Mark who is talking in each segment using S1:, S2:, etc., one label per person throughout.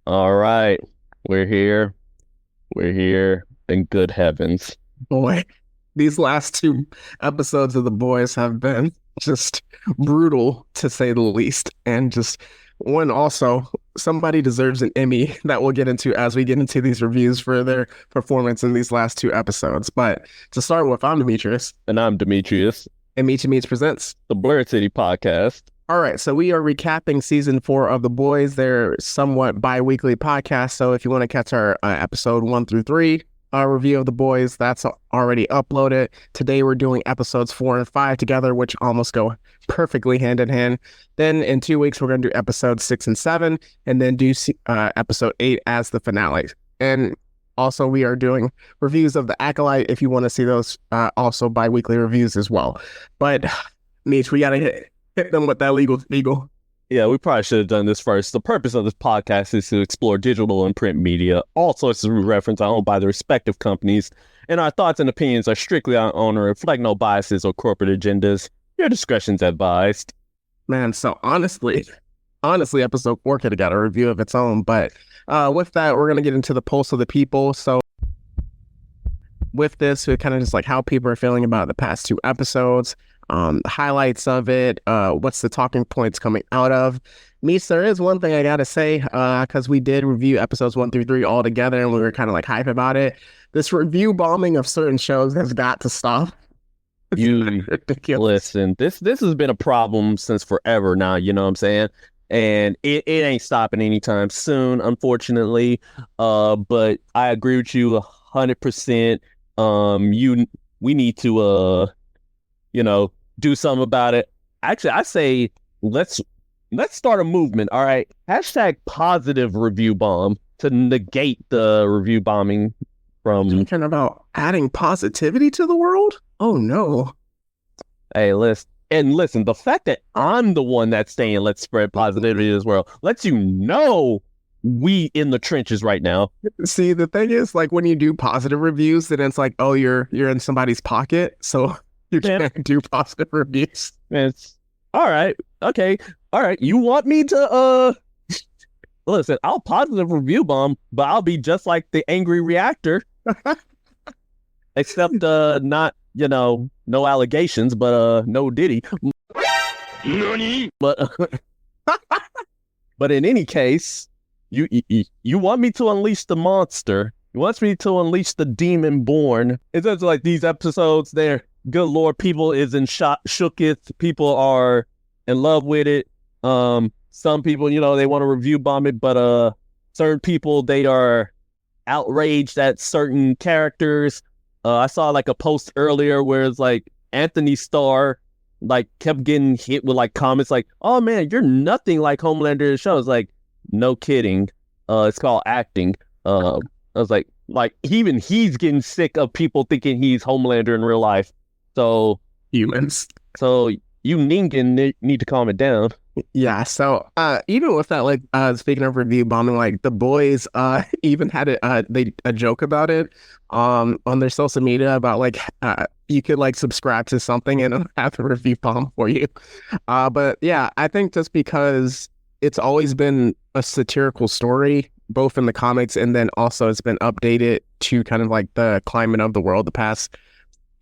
S1: All right, we're here. We're here in good heavens.
S2: Boy, these last two episodes of The Boys have been just brutal to say the least. And just one also, somebody deserves an Emmy that we'll get into as we get into these reviews for their performance in these last two episodes. But to start with, I'm Demetrius,
S1: And I'm Demetrius,
S2: and Meet Meets presents.
S1: the Blur City podcast.
S2: All right, so we are recapping season 4 of The Boys. They're somewhat bi-weekly podcasts. So if you want to catch our episode 1 through 3, review of The Boys, that's already uploaded. Today we're doing episodes 4 and 5 together, which almost go perfectly hand in hand. Then in 2 weeks, we're going to do episodes 6 and 7, and then do episode 8 as the finale. And also, we are doing reviews of The Acolyte if you want to see those also bi-weekly reviews as well. But, Meech, we got to hit them with that legal.
S1: Yeah, we probably should have done this first. The purpose of this podcast is to explore digital and print media, all sources we reference are owned by the respective companies, and our thoughts and opinions are strictly our own and reflect no biases or corporate agendas. Your discretion's advised.
S2: Man, so honestly, episode 4 could have got a review of its own. But with that, we're going to get into the pulse of the people. So with this, we kind of just like how people are feeling about the past 2 episodes, the highlights of it, what's the talking points coming out of. Meets, there is one thing I gotta say, because we did review episodes 1 through 3 all together, and we were kind of like hype about it. This review bombing of certain shows has got to stop.
S1: You listen, this has been a problem since forever now, you know what I'm saying? And it ain't stopping anytime soon, unfortunately. But I agree with you 100%. We need to do something about it. Actually, I say let's start a movement. All right. Hashtag positive review bomb to negate the review bombing from.
S2: Talking about adding positivity to the world? Oh no.
S1: Hey, listen, the fact that I'm the one that's saying let's spread positivity as well lets you know we in the trenches right now.
S2: See, the thing is, like, when you do positive reviews, then it's like, oh, you're in somebody's pocket, so you can't do positive reviews.
S1: It's all right. Okay. All right. You want me to listen, I'll positive review bomb, but I'll be just like the angry reactor. Except not, no allegations, but no Diddy. Nani? But but in any case, you want me to unleash the monster. You want me to unleash the demon born. It's just like these episodes there. Good Lord, people is in shooketh. People are in love with it. Some people, they want to review bomb it, but certain people, they are outraged at certain characters. I saw like a post earlier where it's like Anthony Starr like kept getting hit with like comments like, "Oh man, you're nothing like Homelander in the show." It's like, no kidding. It's called acting. I was like even he's getting sick of people thinking he's Homelander in real life. So
S2: Humans.
S1: So you Ningen need to calm it down.
S2: Yeah, so even with that, like speaking of review bombing, like The Boys even had a joke about it on their social media about like you could like subscribe to something and have a review bomb for you. But yeah, I think just because it's always been a satirical story, both in the comics and then also it's been updated to kind of like the climate of the world the past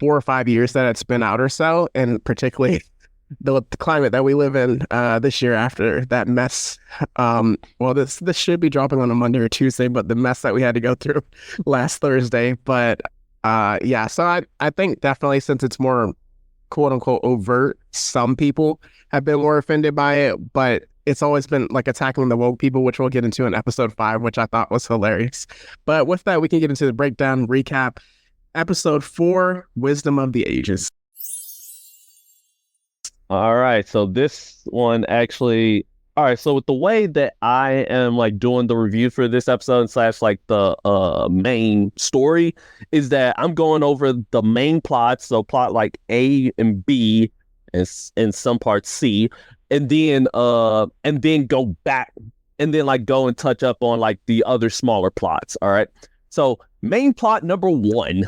S2: 4 or 5 years that it's been out or so, and particularly the climate that we live in this year after that mess. Well, this should be dropping on a Monday or Tuesday, but the mess that we had to go through last Thursday. But yeah, so I think definitely since it's more quote unquote overt, some people have been more offended by it, but it's always been like attacking the woke people, which we'll get into in episode 5, which I thought was hilarious. But with that, we can get into the breakdown recap. Episode 4, Wisdom of the Ages.
S1: All right, so this one actually. All right, so with the way that I am like doing the review for this episode / like the main story is that I'm going over the main plots, so plot like A and B and some parts C, and then go back and then like go and touch up on like the other smaller plots. All right, so main plot number 1,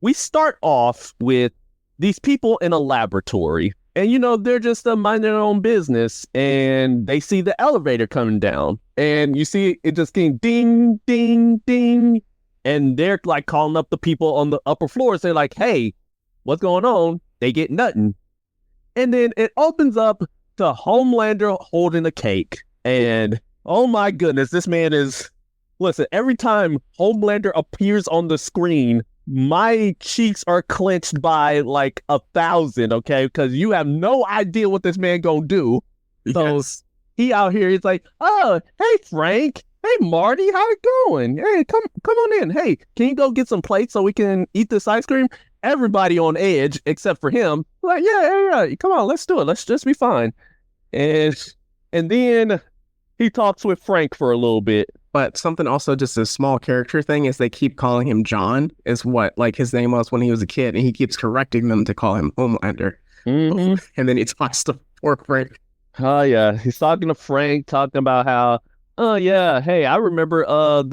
S1: we start off with these people in a laboratory. And they're just minding their own business, and they see the elevator coming down, and you see it just getting ding, ding, ding, and they're like calling up the people on the upper floors. They're like, "Hey, what's going on?" They get nothing, and then it opens up to Homelander holding a cake, and oh my goodness, this man is. Listen, every time Homelander appears on the screen, my cheeks are clenched by like 1,000, okay? Because you have no idea what this man gonna do. So
S2: Yes.
S1: he out here, he's like, "Oh, hey Frank, hey Marty, how it going? Hey, come on in. Hey, can you go get some plates so we can eat this ice cream?" Everybody on edge except for him. Like, yeah. Come on, let's do it. Let's just be fine. And then he talks with Frank for a little bit.
S2: But something also just a small character thing is they keep calling him John, is what like his name was when he was a kid, and he keeps correcting them to call him Homelander.
S1: Mm-hmm.
S2: And then he talks to poor Frank.
S1: Oh yeah, he's talking to Frank, talking about how, oh yeah, hey, I remember I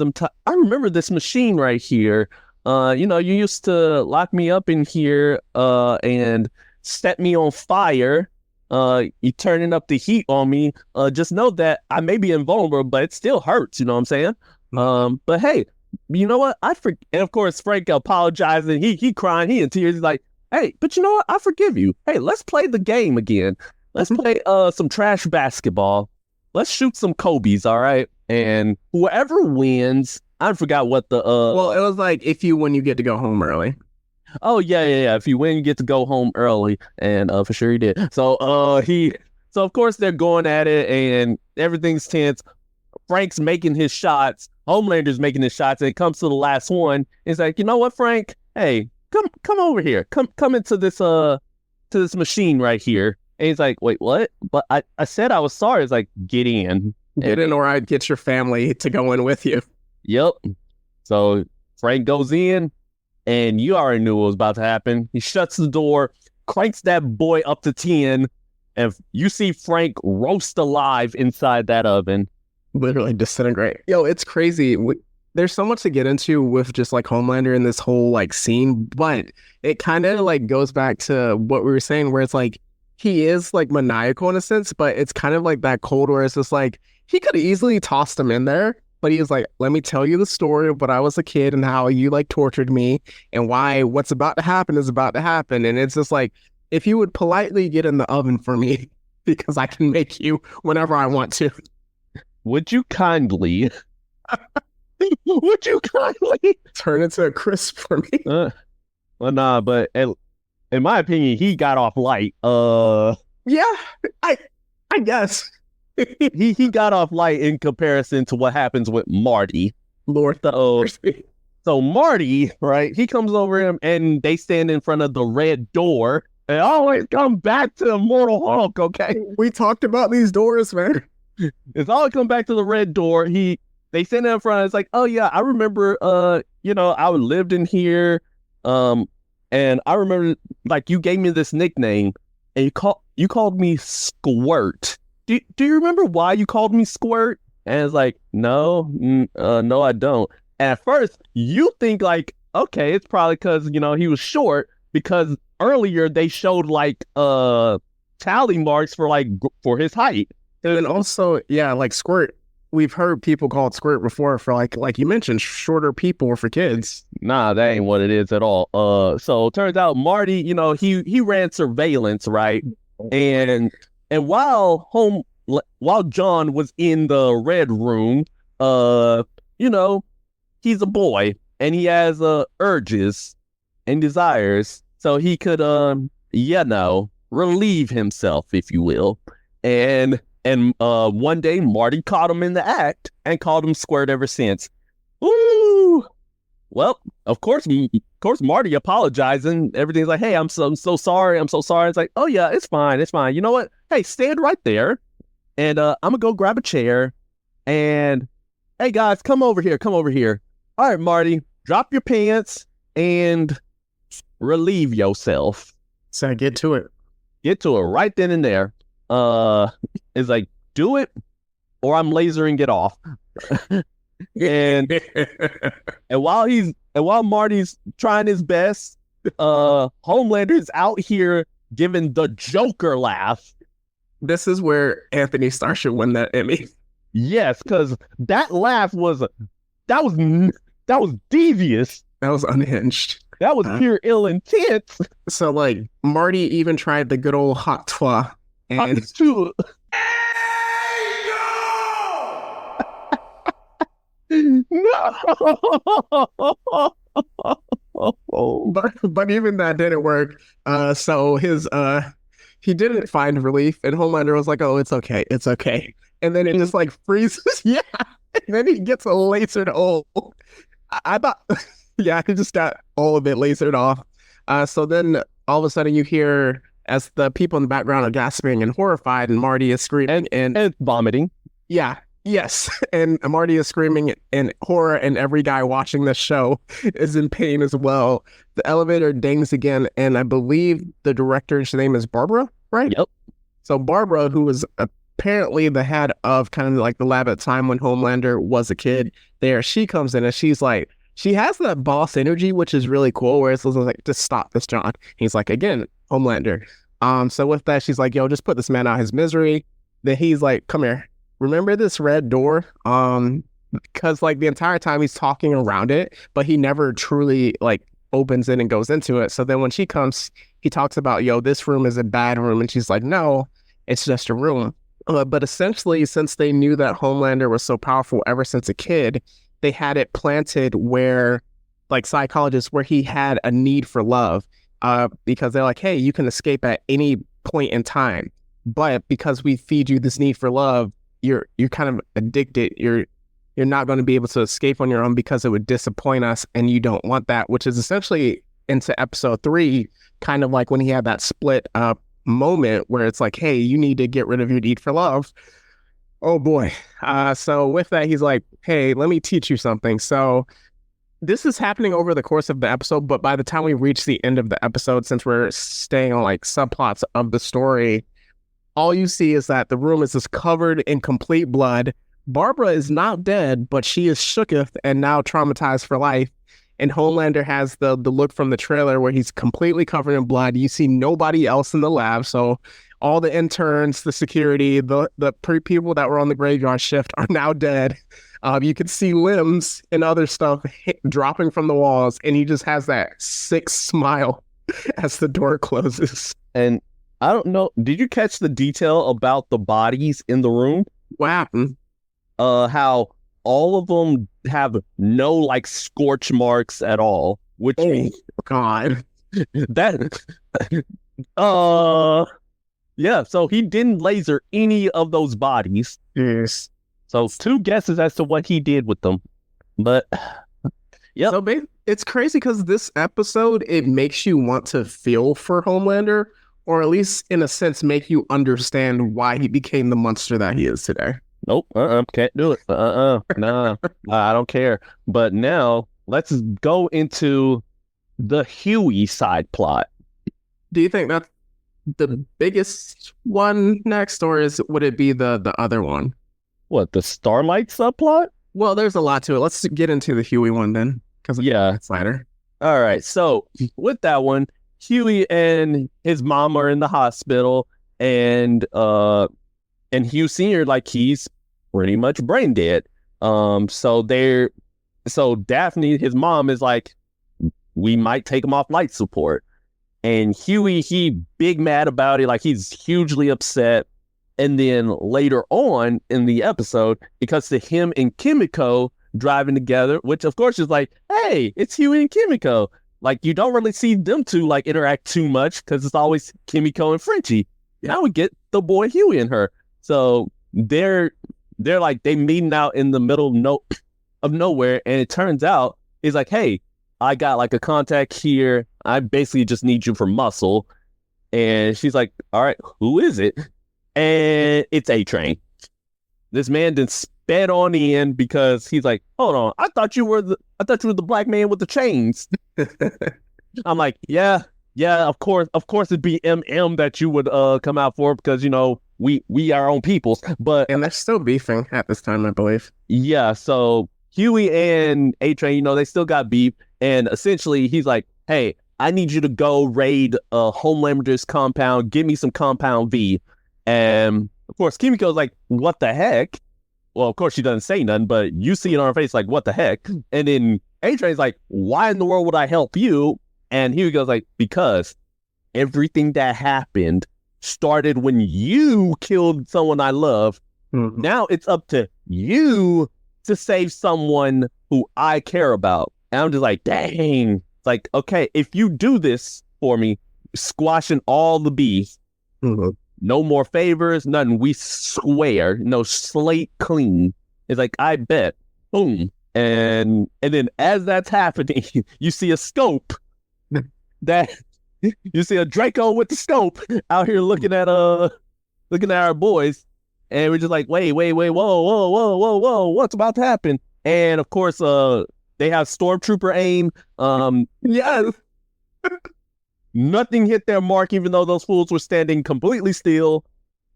S1: remember this machine right here. You used to lock me up in here and set me on fire. You turning up the heat on me. Just know that I may be invulnerable, but it still hurts, you know what I'm saying? But hey, you know what? And of course Frank apologizing, he crying, he in tears, he's like, "Hey, but you know what? I forgive you. Hey, let's play the game again. Let's play some trash basketball. Let's shoot some Kobe's, all right? And whoever wins, I forgot what the
S2: Well, it was like if you win, you get to go home early.
S1: Oh yeah. If you win, you get to go home early, and for sure he did. So of course they're going at it, and everything's tense. Frank's making his shots. Homelander's making his shots, and it comes to the last one. It's like, you know what, Frank? Hey, come over here. Come into this to this machine right here. And he's like, "Wait, what? But I said I was sorry." It's like, "Get in."
S2: Get in, or I'd get your family to go in with you.
S1: Yep. So Frank goes in, and you already knew what was about to happen. He shuts the door, cranks that boy up to 10, and you see Frank roast alive inside that oven.
S2: Literally disintegrate. Yo, it's crazy. There's so much to get into with just like Homelander and this whole like scene, but it kind of like goes back to what we were saying, where it's like he is like maniacal in a sense, but it's kind of like that cold where it's just like he could have easily tossed him in there, but he was like, "Let me tell you the story of when I was a kid and how you like tortured me and why what's about to happen is about to happen." And it's just like, if you would politely get in the oven for me, because I can make you whenever I want to.
S1: Would you kindly
S2: Turn into a crisp for me?
S1: Well, nah, but in my opinion, he got off light.
S2: Yeah, I guess.
S1: he got off light in comparison to what happens with Marty.
S2: Lord,
S1: So Marty, right? He comes over him, and they stand in front of the red door. And always come back to Immortal Hulk, okay?
S2: we talked about these doors, man.
S1: It's always come back to the red door. They stand in front. It's like, "Oh yeah, I remember. I lived in here. And I remember, like, you gave me this nickname, and you called me Squirt. Do you remember why you called me Squirt?" And it's like, "No, no, I don't." And at first, you think like, okay, it's probably because he was short, because earlier they showed like tally marks for his height.
S2: And also, yeah, like Squirt. We've heard people call it Squirt before for like you mentioned, shorter people or for kids.
S1: Nah, that ain't what it is at all. So it turns out Marty, he ran surveillance, right? And while John was in the red room, he's a boy, and he has urges and desires, so he could relieve himself, if you will. And one day Marty caught him in the act and called him Squirt ever since. Ooh. Well, of course Marty apologizing. Everything's like, "Hey, I'm so sorry. I'm so sorry." It's like, "Oh yeah, it's fine. It's fine. You know what? Hey, stand right there, and I'm gonna go grab a chair. And hey guys, come over here. All right, Marty, drop your pants and relieve yourself."
S2: So get to it.
S1: Get to it right then and there. It's like, do it, or I'm lasering it off. and while Marty's trying his best, Homelander is out here giving the Joker laugh.
S2: This is where Anthony Starr should win that Emmy.
S1: Yes, because that laugh was devious.
S2: That was unhinged.
S1: That was pure ill intent.
S2: So like Marty even tried the good old hot twa, and
S1: no.
S2: but even that didn't work. So his he didn't find relief, and Homelander was like, "Oh, it's okay, it's okay." And then it just like freezes. Yeah, and then he gets a lasered. Oh, I thought, yeah, he just got all of it lasered off. So then all of a sudden you hear as the people in the background are gasping and horrified, and Marty is screaming
S1: and vomiting.
S2: Yeah. Yes, and Marty is screaming in horror, and every guy watching this show is in pain as well. The elevator dings again, and I believe the director's name is Barbara, right?
S1: Yep.
S2: So Barbara, who was apparently the head of kind of like the lab at the time when Homelander was a kid, she comes in and she's like, she has that boss energy, which is really cool, where it's like, just stop this, John. He's like, again, Homelander. So with that, she's like, yo, just put this man out his misery. Then he's like, come here. Remember this red door? Because like the entire time he's talking around it, but he never truly like opens it and goes into it. So then when she comes, he talks about, yo, this room is a bad room. And she's like, no, it's just a room. But essentially, since they knew that Homelander was so powerful ever since a kid, they had it planted where, like psychologists, where he had a need for love. Because they're like, hey, you can escape at any point in time. But because we feed you this need for love, you're kind of addicted. You're not going to be able to escape on your own because it would disappoint us, and you don't want that, which is essentially into episode 3, kind of like when he had that split up moment where it's like, hey, you need to get rid of your need for love. Oh boy. So with that, he's like, hey, let me teach you something. So this is happening over the course of the episode, but by the time we reach the end of the episode, since we're staying on like subplots of the story, all you see is that the room is just covered in complete blood. Barbara is not dead, but she is shooketh and now traumatized for life. And Homelander has the look from the trailer where he's completely covered in blood. You see nobody else in the lab. So all the interns, the security, the people that were on the graveyard shift are now dead. You can see limbs and other stuff dropping from the walls. And he just has that sick smile as the door closes.
S1: And I don't know. Did you catch the detail about the bodies in the room?
S2: What happened?
S1: How all of them have no like scorch marks at all. Which
S2: God,
S1: that yeah. So he didn't laser any of those bodies.
S2: Yes.
S1: So 2 guesses as to what he did with them, but yeah.
S2: So it's crazy because this episode, it makes you want to feel for Homelander, or at least in a sense make you understand why he became the monster that he is today.
S1: Nope, can't do it. Nah, I don't care. But now let's go into the Hughie side plot.
S2: Do you think that's the biggest one next, or would it be the other one?
S1: What, the Starlight subplot?
S2: Well, there's a lot to it. Let's get into the Hughie one then, because it's lighter.
S1: All right. So with that one, Hughie and his mom are in the hospital, and Hugh Sr., like, he's pretty much brain dead. So Daphne, his mom, is like, we might take him off life support. And Hughie, he big mad about it, like he's hugely upset. And then later on in the episode, because to him and Kimiko driving together, which of course is like, hey, it's Hughie and Kimiko. Like, you don't really see them two like interact too much because it's always Kimiko and Frenchie. Now we get the boy Hughie and her. So they're like, they meeting out in the middle of nowhere, and it turns out he's like, hey, I got like a contact here. I basically just need you for muscle. And she's like, all right, who is it? And it's A-Train. This man then sped on in because he's like, hold on, I thought you were the black man with the chains. I'm like, yeah, of course it'd be MM that you would come out for, because you know we are our own peoples. And
S2: they're still beefing at this time, I believe.
S1: Yeah, so Hughie and A-Train, you know, they still got beef, and essentially he's like, hey, I need you to go raid Homelander's compound. Give me some Compound V. And of course, Kimiko's like, what the heck? Well, of course, she doesn't say nothing, but you see it on her face like, what the heck? And then A-Train's like, why in the world would I help you? And Hughie goes like, because everything that happened started when you killed someone I love.
S2: Mm-hmm.
S1: Now it's up to you to save someone who I care about. And I'm just like, dang. It's like, okay, if you do this for me, squashing all the beef, no more favors, nothing. We swear, no, slate clean. It's like, I bet. Boom. And then as that's happening, you see a scope that you see a Draco with the scope out here looking at our boys. And we're just like, wait, whoa, what's about to happen? And of course, they have Stormtrooper aim.
S2: Yes.
S1: Nothing hit their mark, even though those fools were standing completely still.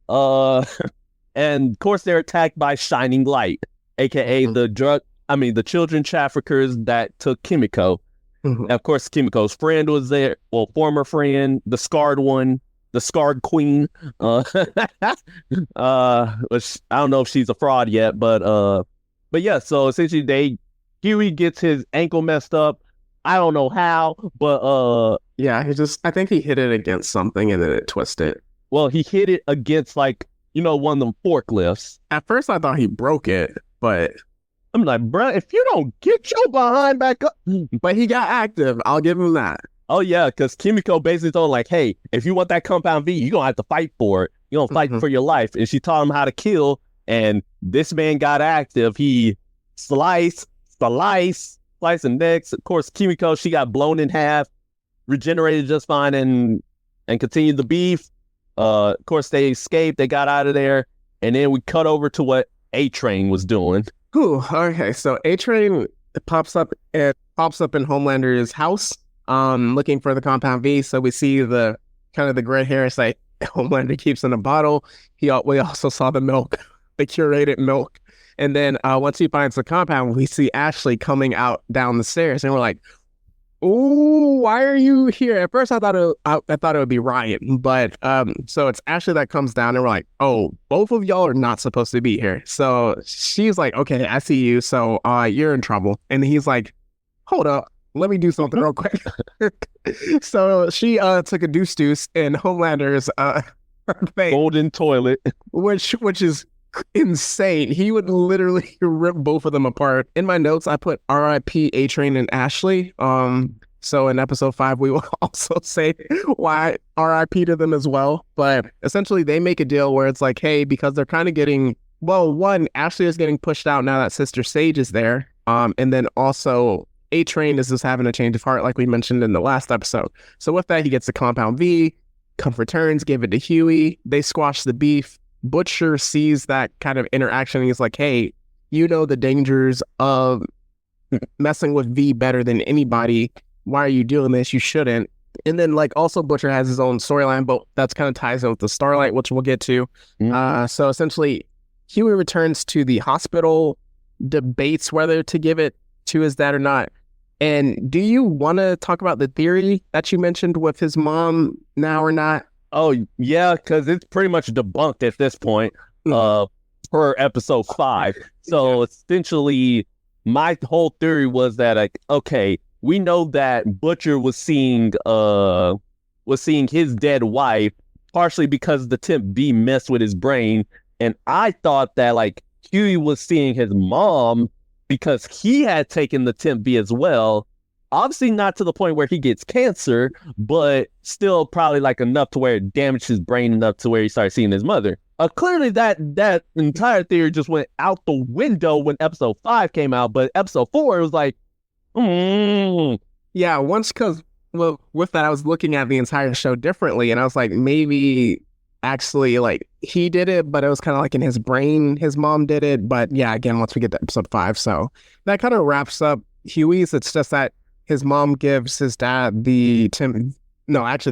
S1: And of course, they're attacked by Shining Light, aka the children traffickers that took Kimiko. And of course, Kimiko's friend was there. Well, former friend, the scarred one, the scarred queen. Which I don't know if she's a fraud yet, but yeah. So essentially, Hughie gets his ankle messed up. I don't know how, but
S2: yeah, I think he hit it against something and then it twisted.
S1: Well, he hit it against one of them forklifts.
S2: At first, I thought he broke it, but
S1: I'm like, bro, if you don't get your behind back up.
S2: But he got active. I'll give him that.
S1: Oh, yeah, because Kimiko basically told him, like, hey, if you want that Compound V, you're going to have to fight for it. You're going to fight for your life. And she taught him how to kill. And this man got active. He sliced and next. Of course, Kimiko, she got blown in half, regenerated just fine, and continued the beef. Of course, they escaped. They got out of there. And then we cut over to what A-Train was doing.
S2: Ooh, okay, so A-Train pops up in Homelander's house, looking for the Compound V. So we see the kind of the gray hair. It's like Homelander keeps in a bottle. We also saw the milk, the curated milk. And then once he finds the compound, we see Ashley coming out down the stairs, and we're like, "Ooh, why are you here?" At first, I thought it would be Ryan, but so it's Ashley that comes down, and we're like, "Oh, both of y'all are not supposed to be here." So she's like, "Okay, I see you. So you're in trouble." And he's like, "Hold up, let me do something real quick." So she took a deuce in Homelander's face,
S1: golden toilet,
S2: which is insane. He would literally rip both of them apart. In my notes, I put R.I.P. A-Train and Ashley. So in episode 5, we will also say why R.I.P. to them as well. But essentially, they make a deal where it's like, hey, because they're kind of getting, well, one, Ashley is getting pushed out now that Sister Sage is there. And then also A-Train is just having a change of heart, like we mentioned in the last episode. So with that, he gets the Compound V. returns, gave it to Hughie. They squash the beef. Butcher sees that kind of interaction and he's like, hey, you know the dangers of messing with V better than anybody. Why are you doing this? You shouldn't. And then like also Butcher has his own storyline, but that's kind of ties in with the Starlight, which we'll get to. So essentially Hughie returns to the hospital, debates whether to give it to his dad or not. And do you want to talk about the theory that you mentioned with his mom now or not?
S1: Oh, yeah, because it's pretty much debunked at this point per episode 5. So essentially, my whole theory was that, like, okay, we know that Butcher was seeing his dead wife partially because the temp V messed with his brain. And I thought that, like, Hughie was seeing his mom because he had taken the temp V as well. Obviously not to the point where he gets cancer, but still probably like enough to where it damaged his brain enough to where he started seeing his mother. Clearly that entire theory just went out the window when episode 5 came out, but episode 4 it was like,
S2: Yeah, because with that I was looking at the entire show differently, and I was like, maybe actually like he did it, but it was kind of like in his brain his mom did it. But yeah, again, once we get to episode 5, so that kind of wraps up Hughie's. It's just that his mom gives his dad the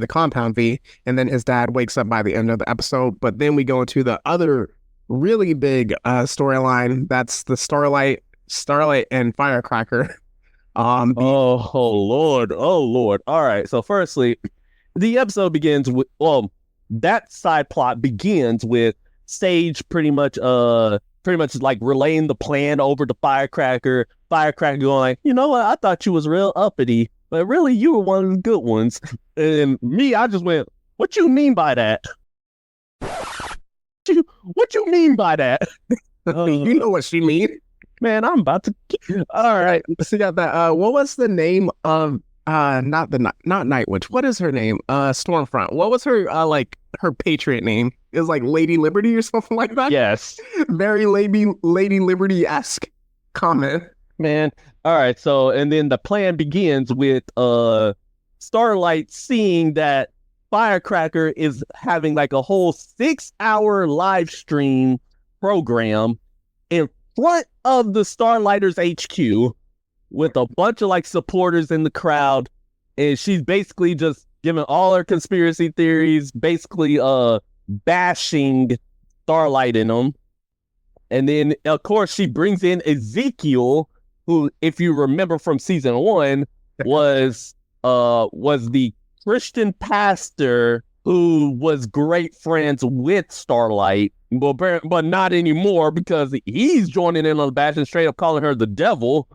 S2: Compound V, and then his dad wakes up by the end of the episode. But then we go into the other really big storyline. That's the Starlight and Firecracker
S1: Lord, oh Lord. All right. So firstly, the episode begins with that side plot begins with Sage pretty much like relaying the plan over to Firecracker. Firecracker going, you know what? I thought you was real uppity, but really you were one of the good ones. And me, I just went, what you mean by that? What you mean by that?
S2: You know what she mean?
S1: Man, I'm about to.
S2: All right, so you got that. What was the name of not Night Witch? What is her name? Stormfront. What was her her Patriot name? It was like Lady Liberty or something like that.
S1: Yes,
S2: very Lady Liberty-esque comment.
S1: Man. All right, so and then the plan begins with Starlight seeing that Firecracker is having like a whole 6-hour live stream program in front of the Starlighters HQ with a bunch of like supporters in the crowd, and she's basically just giving all her conspiracy theories, basically bashing Starlight in them. And then of course she brings in Ezekiel, who, if you remember from season 1, was the Christian pastor who was great friends with Starlight, but not anymore because he's joining in on the bash and straight up calling her the devil,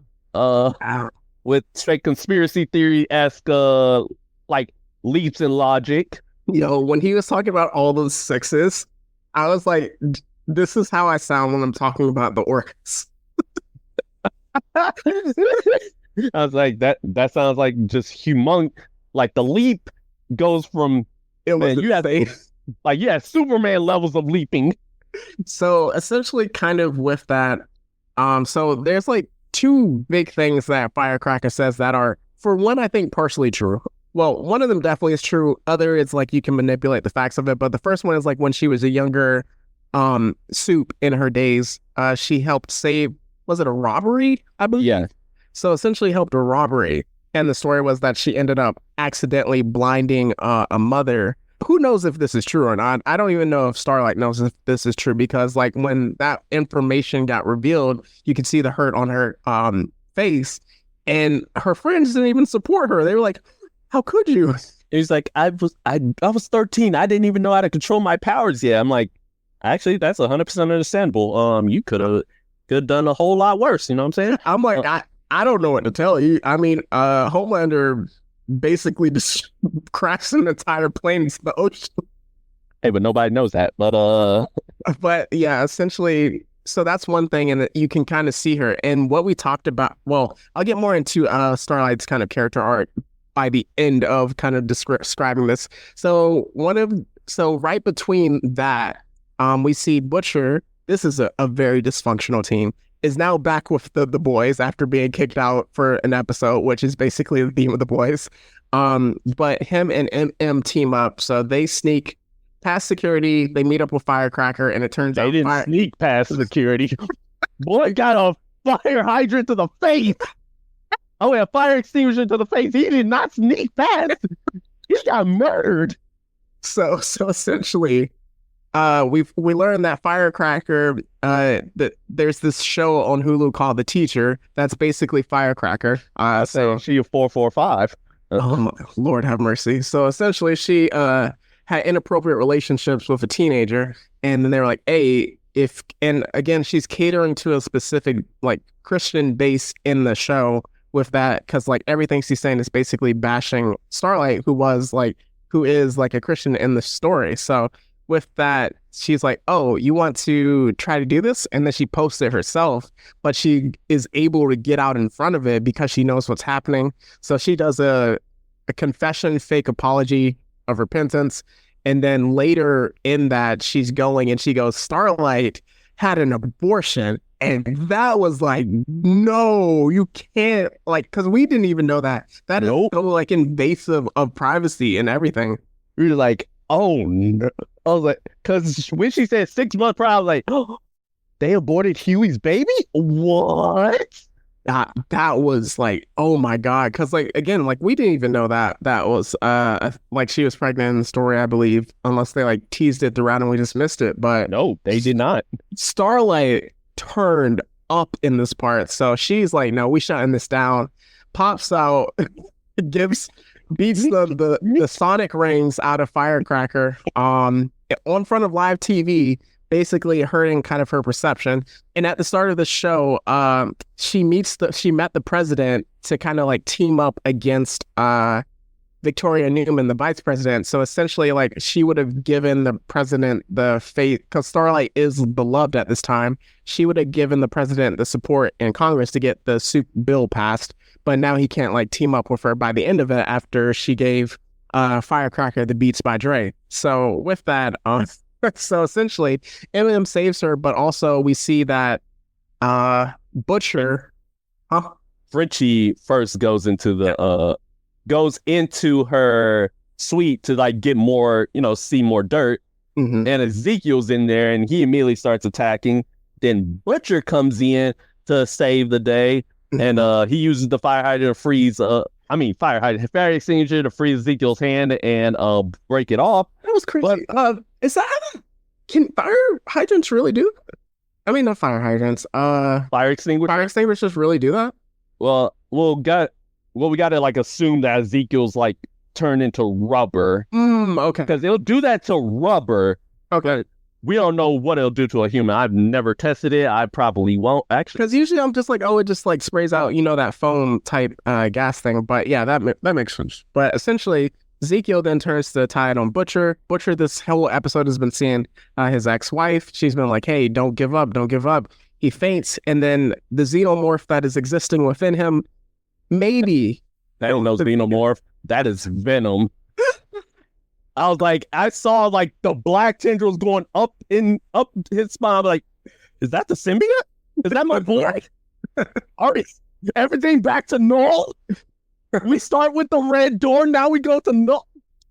S1: with straight conspiracy theory-esque like leaps in logic.
S2: Yo, when he was talking about all those sixes, I was like, this is how I sound when I'm talking about the orcs.
S1: I was like, that sounds like just humongous. Like the leap goes from you have Superman levels of leaping.
S2: So essentially, kind of with that, so there's like two big things that Firecracker says that are, for one, I think partially true. Well, one of them definitely is true. Other, it's like you can manipulate the facts of it. But the first one is like when she was a younger Soup in her days, she helped save, was it a robbery? I believe.
S1: Yeah.
S2: So essentially helped a robbery. And the story was that she ended up accidentally blinding a mother. Who knows if this is true or not? I don't even know if Starlight knows if this is true, because like when that information got revealed, you could see the hurt on her face, and her friends didn't even support her. They were like, how could you?
S1: He's like, I was 13. I didn't even know how to control my powers yet. I'm like, actually, that's 100% understandable. You could have done a whole lot worse. You know what I'm saying?
S2: I'm like, I don't know what to tell you. I mean, Homelander basically just crashed an entire plane into the ocean.
S1: Hey, but nobody knows that.
S2: But yeah, essentially, so that's one thing, and you can kind of see her. And what we talked about, well, I'll get more into Starlight's kind of character arc by the end of kind of describing this. So right between that, we see Butcher. This is a very dysfunctional team. Is now back with the boys after being kicked out for an episode, which is basically the theme of the boys. But him and M team up, so they sneak past security. They meet up with Firecracker, and it turns out
S1: they didn't sneak past security. Boy got a fire hydrant to the face. Oh, a fire extinguisher to the face. He did not sneak past. He got murdered.
S2: So essentially, we learned that Firecracker, that there's this show on Hulu called The Teacher that's basically Firecracker. So
S1: she a 445.
S2: Oh, Lord have mercy. So essentially, she had inappropriate relationships with a teenager, and then they were like, "Hey, and again, she's catering to a specific like Christian base in the show with that, because like everything she's saying is basically bashing Starlight, who is like a Christian in the story. So with that, she's like, oh, you want to try to do this? And then she posts it herself, but she is able to get out in front of it because she knows what's happening. So she does a confession, fake apology of repentance. And then later in that, she's going and she goes, Starlight had an abortion. And that was like, no, you can't, like, because we didn't even know that. That nope. Is so like invasive of privacy and everything.
S1: We were like, oh no. I was like, because when she said 6 months prior, I was like, oh, they aborted Hughie's baby? What?
S2: That was like, oh my God. Because like, again, like we didn't even know that was like she was pregnant in the story, I believe, unless they like teased it throughout and we just missed it. But
S1: no, they did not.
S2: Starlight turned up in this part. So she's like, no, we shutting this down. pops out, beats the sonic rings out of Firecracker on front of live TV, basically hurting kind of her perception. And at the start of the show, she met the president to kind of like team up against Victoria Newman, the vice president. So essentially, like, she would have given the president the fate, because Starlight is beloved at this time. She would have given the president the support in Congress to get the soup bill passed. But now he can't like team up with her by the end of it after she gave Firecracker the Beats by Dre. So with that, so essentially, Eminem saves her, but also we see that Butcher,
S1: Frenchie first goes into her suite to like get more, see more dirt.
S2: Mm-hmm.
S1: And Ezekiel's in there and he immediately starts attacking. Then Butcher comes in to save the day.
S2: Mm-hmm.
S1: And he uses the fire hydrant to freeze, fire extinguisher to freeze Ezekiel's hand and break it off.
S2: That was crazy. But, is that, can fire hydrants really do that? I mean, not fire hydrants.
S1: Fire extinguishers?
S2: Fire extinguishers really do that?
S1: Well, we gotta like assume that Ezekiel's like turned into rubber.
S2: Okay.
S1: Because it'll do that to rubber.
S2: Okay.
S1: We don't know what it'll do to a human. I've never tested it. I probably won't, actually.
S2: Because usually I'm just like, it just like sprays out, that foam type gas thing. But yeah, that makes sense. But essentially, Ezekiel then turns the tide on Butcher. Butcher, this whole episode has been seeing his ex-wife. She's been like, hey, don't give up, don't give up. He faints, and then the xenomorph that is existing within him, maybe.
S1: I don't know xenomorph. That is Venom. I was like, I saw like the black tendrils going up his spine. I'm like, is that the symbiote? Is that my boy? Everything back to normal? We start with the red door. Now we go to no.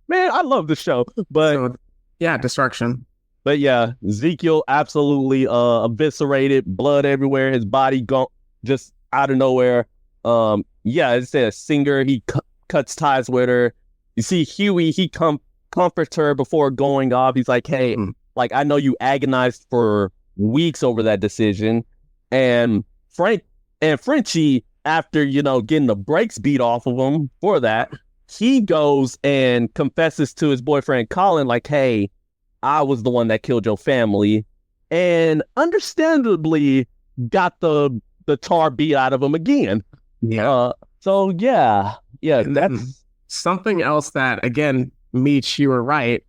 S1: Man, I love the show. But
S2: so, yeah, destruction.
S1: But yeah, Ezekiel absolutely eviscerated, blood everywhere. His body gone just out of nowhere. It's a singer. He cuts ties with her. You see Hughie, he comforts her before going off. He's like, hey, like, I know you agonized for weeks over that decision. And Frenchie, after, getting the brakes beat off of him for that, he goes and confesses to his boyfriend Colin, like, hey, I was the one that killed your family, and understandably got the tar beat out of him again.
S2: Yeah.
S1: That's
S2: something else that, again, Meech, you were right.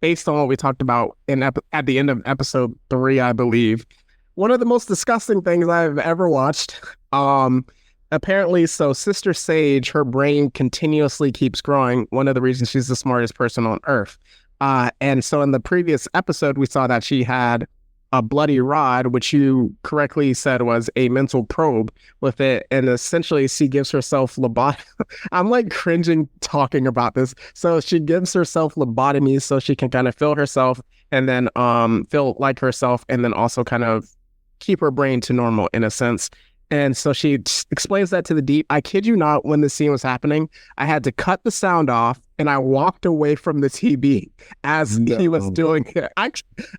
S2: Based on what we talked about at the end of episode 3, I believe, one of the most disgusting things I've ever watched. Apparently, so Sister Sage, her brain continuously keeps growing. One of the reasons she's the smartest person on Earth. And so in the previous episode, we saw that she had a bloody rod, which you correctly said was a mental probe with it. And essentially she gives herself lobotomy. I'm like cringing talking about this. So she gives herself lobotomy so she can kind of feel herself and then feel like herself and then also kind of keep her brain to normal in a sense. And so she explains that to the deep. I kid you not, when the scene was happening, I had to cut the sound off and I walked away from the TV as he was doing it.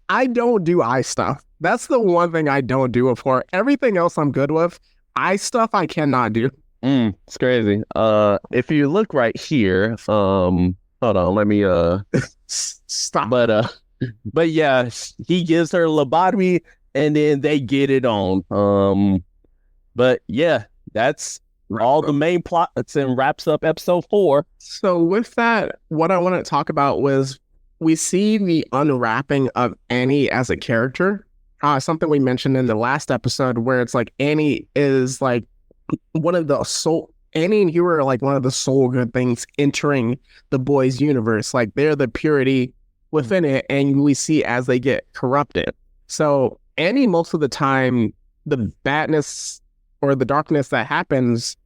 S2: I don't do eye stuff. That's the one thing I don't do before. Everything else I'm good with. Eye stuff I cannot do.
S1: It's crazy. If you look right here, hold on, let me
S2: stop.
S1: But yeah, he gives her lobotomy and then they get it on. But yeah, that's all the main plot. That's in wraps up episode 4.
S2: So with that, what I want to talk about was we see the unwrapping of Annie as a character. Something we mentioned in the last episode where it's like Annie is like one of the soul. Annie and Hughie are like one of the soul good things entering the boys' universe. Like they're the purity within it, and we see as they get corrupted. So Annie, most of the time, the badness or the darkness that happens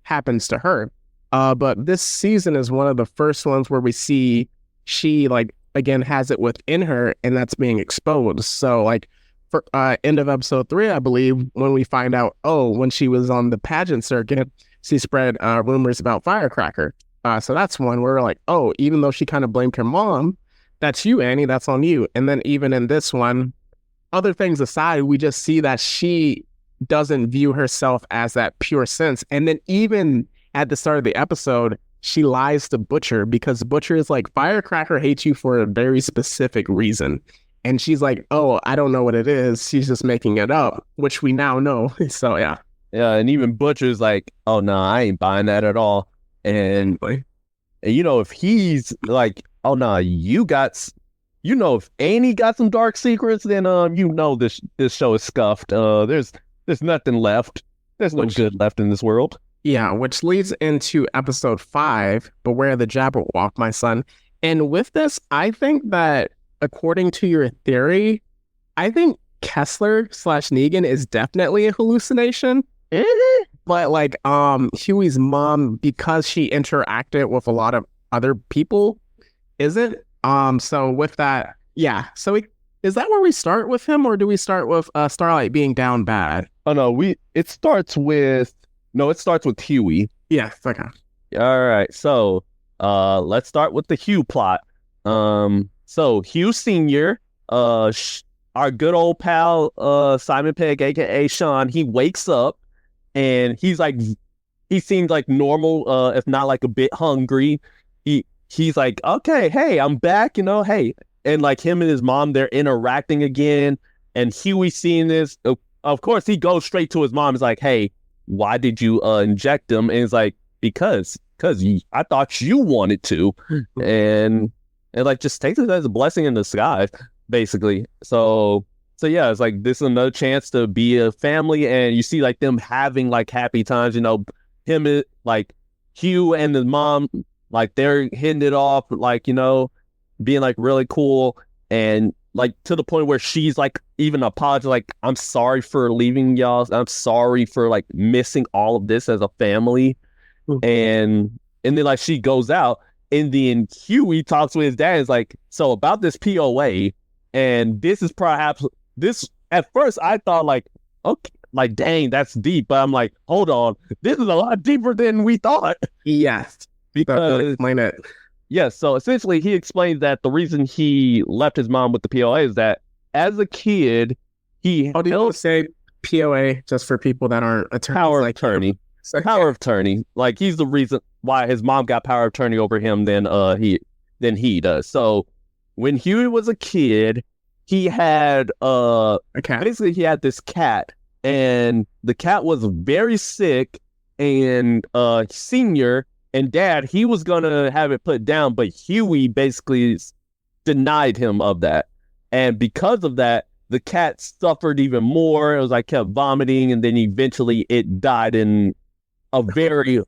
S2: to her. But this season is one of the first ones where we see she, like, again, has it within her, and that's being exposed. So, like, for end of episode 3, I believe, when we find out, when she was on the pageant circuit, she spread rumors about Firecracker. So that's one where we're like, even though she kind of blamed her mom, that's you, Annie, that's on you. And then even in this one, other things aside, we just see that she doesn't view herself as that pure sense. And then even at the start of the episode, she lies to Butcher because Butcher is like, Firecracker hates you for a very specific reason. And she's like, oh, I don't know what it is. She's just making it up, which we now know. So, yeah.
S1: Yeah, and even Butcher's like, oh, no, I ain't buying that at all. And, you know, if he's like, oh, no, if Annie got some dark secrets, then, you know, this show is scuffed. There's nothing left. There's no good left in this world.
S2: Yeah, which leads into episode 5, Beware the Jabberwock, my son. And with this, I think that according to your theory, I think Kessler/Negan is definitely a hallucination. But like Hughie's mom, because she interacted with a lot of other people, isn't. So with that, yeah. So is that where we start with him, or do we start with Starlight being down bad?
S1: Oh no, it starts with Hughie.
S2: Yeah, okay.
S1: All right, so let's start with the Hugh plot. So Hugh Senior, our good old pal Simon Pegg, aka Sean, he wakes up and he seems like normal, if not like a bit hungry. He's like, okay, hey, I'm back, you know, hey. And like him and his mom, they're interacting again. And Huey seeing this, of course, he goes straight to his mom. He's like, hey, why did you inject him? And he's like, because I thought you wanted to. and like just takes it as a blessing in disguise, basically. So yeah, it's like this is another chance to be a family, and you see like them having like happy times, you know, him like Hugh and his mom, like they're hitting it off, like, you know, being like really cool, and like to the point where she's like even apologizing, like, I'm sorry for leaving y'all. I'm sorry for like missing all of this as a family. And then like she goes out, and then Huey talks with his dad. Is like, so about this POA, and this is perhaps this. At first, I thought like, okay, like dang, that's deep. But I'm like, hold on, this is a lot deeper than we thought.
S2: Yes,
S1: because
S2: explain it.
S1: Yes, so essentially he explains that the reason he left his mom with the POA is that as a kid, he
S2: held say POA just for people that aren't attorneys.
S1: Power of attorney. Power of attorney. Like he's the reason why his mom got power of attorney over him than he does. So when Huey was a kid, he had a cat. Basically he had this cat, and the cat was very sick, and Senior and Dad, he was gonna have it put down, but Huey basically denied him of that. And because of that, the cat suffered even more. It was like kept vomiting, and then eventually it died in a very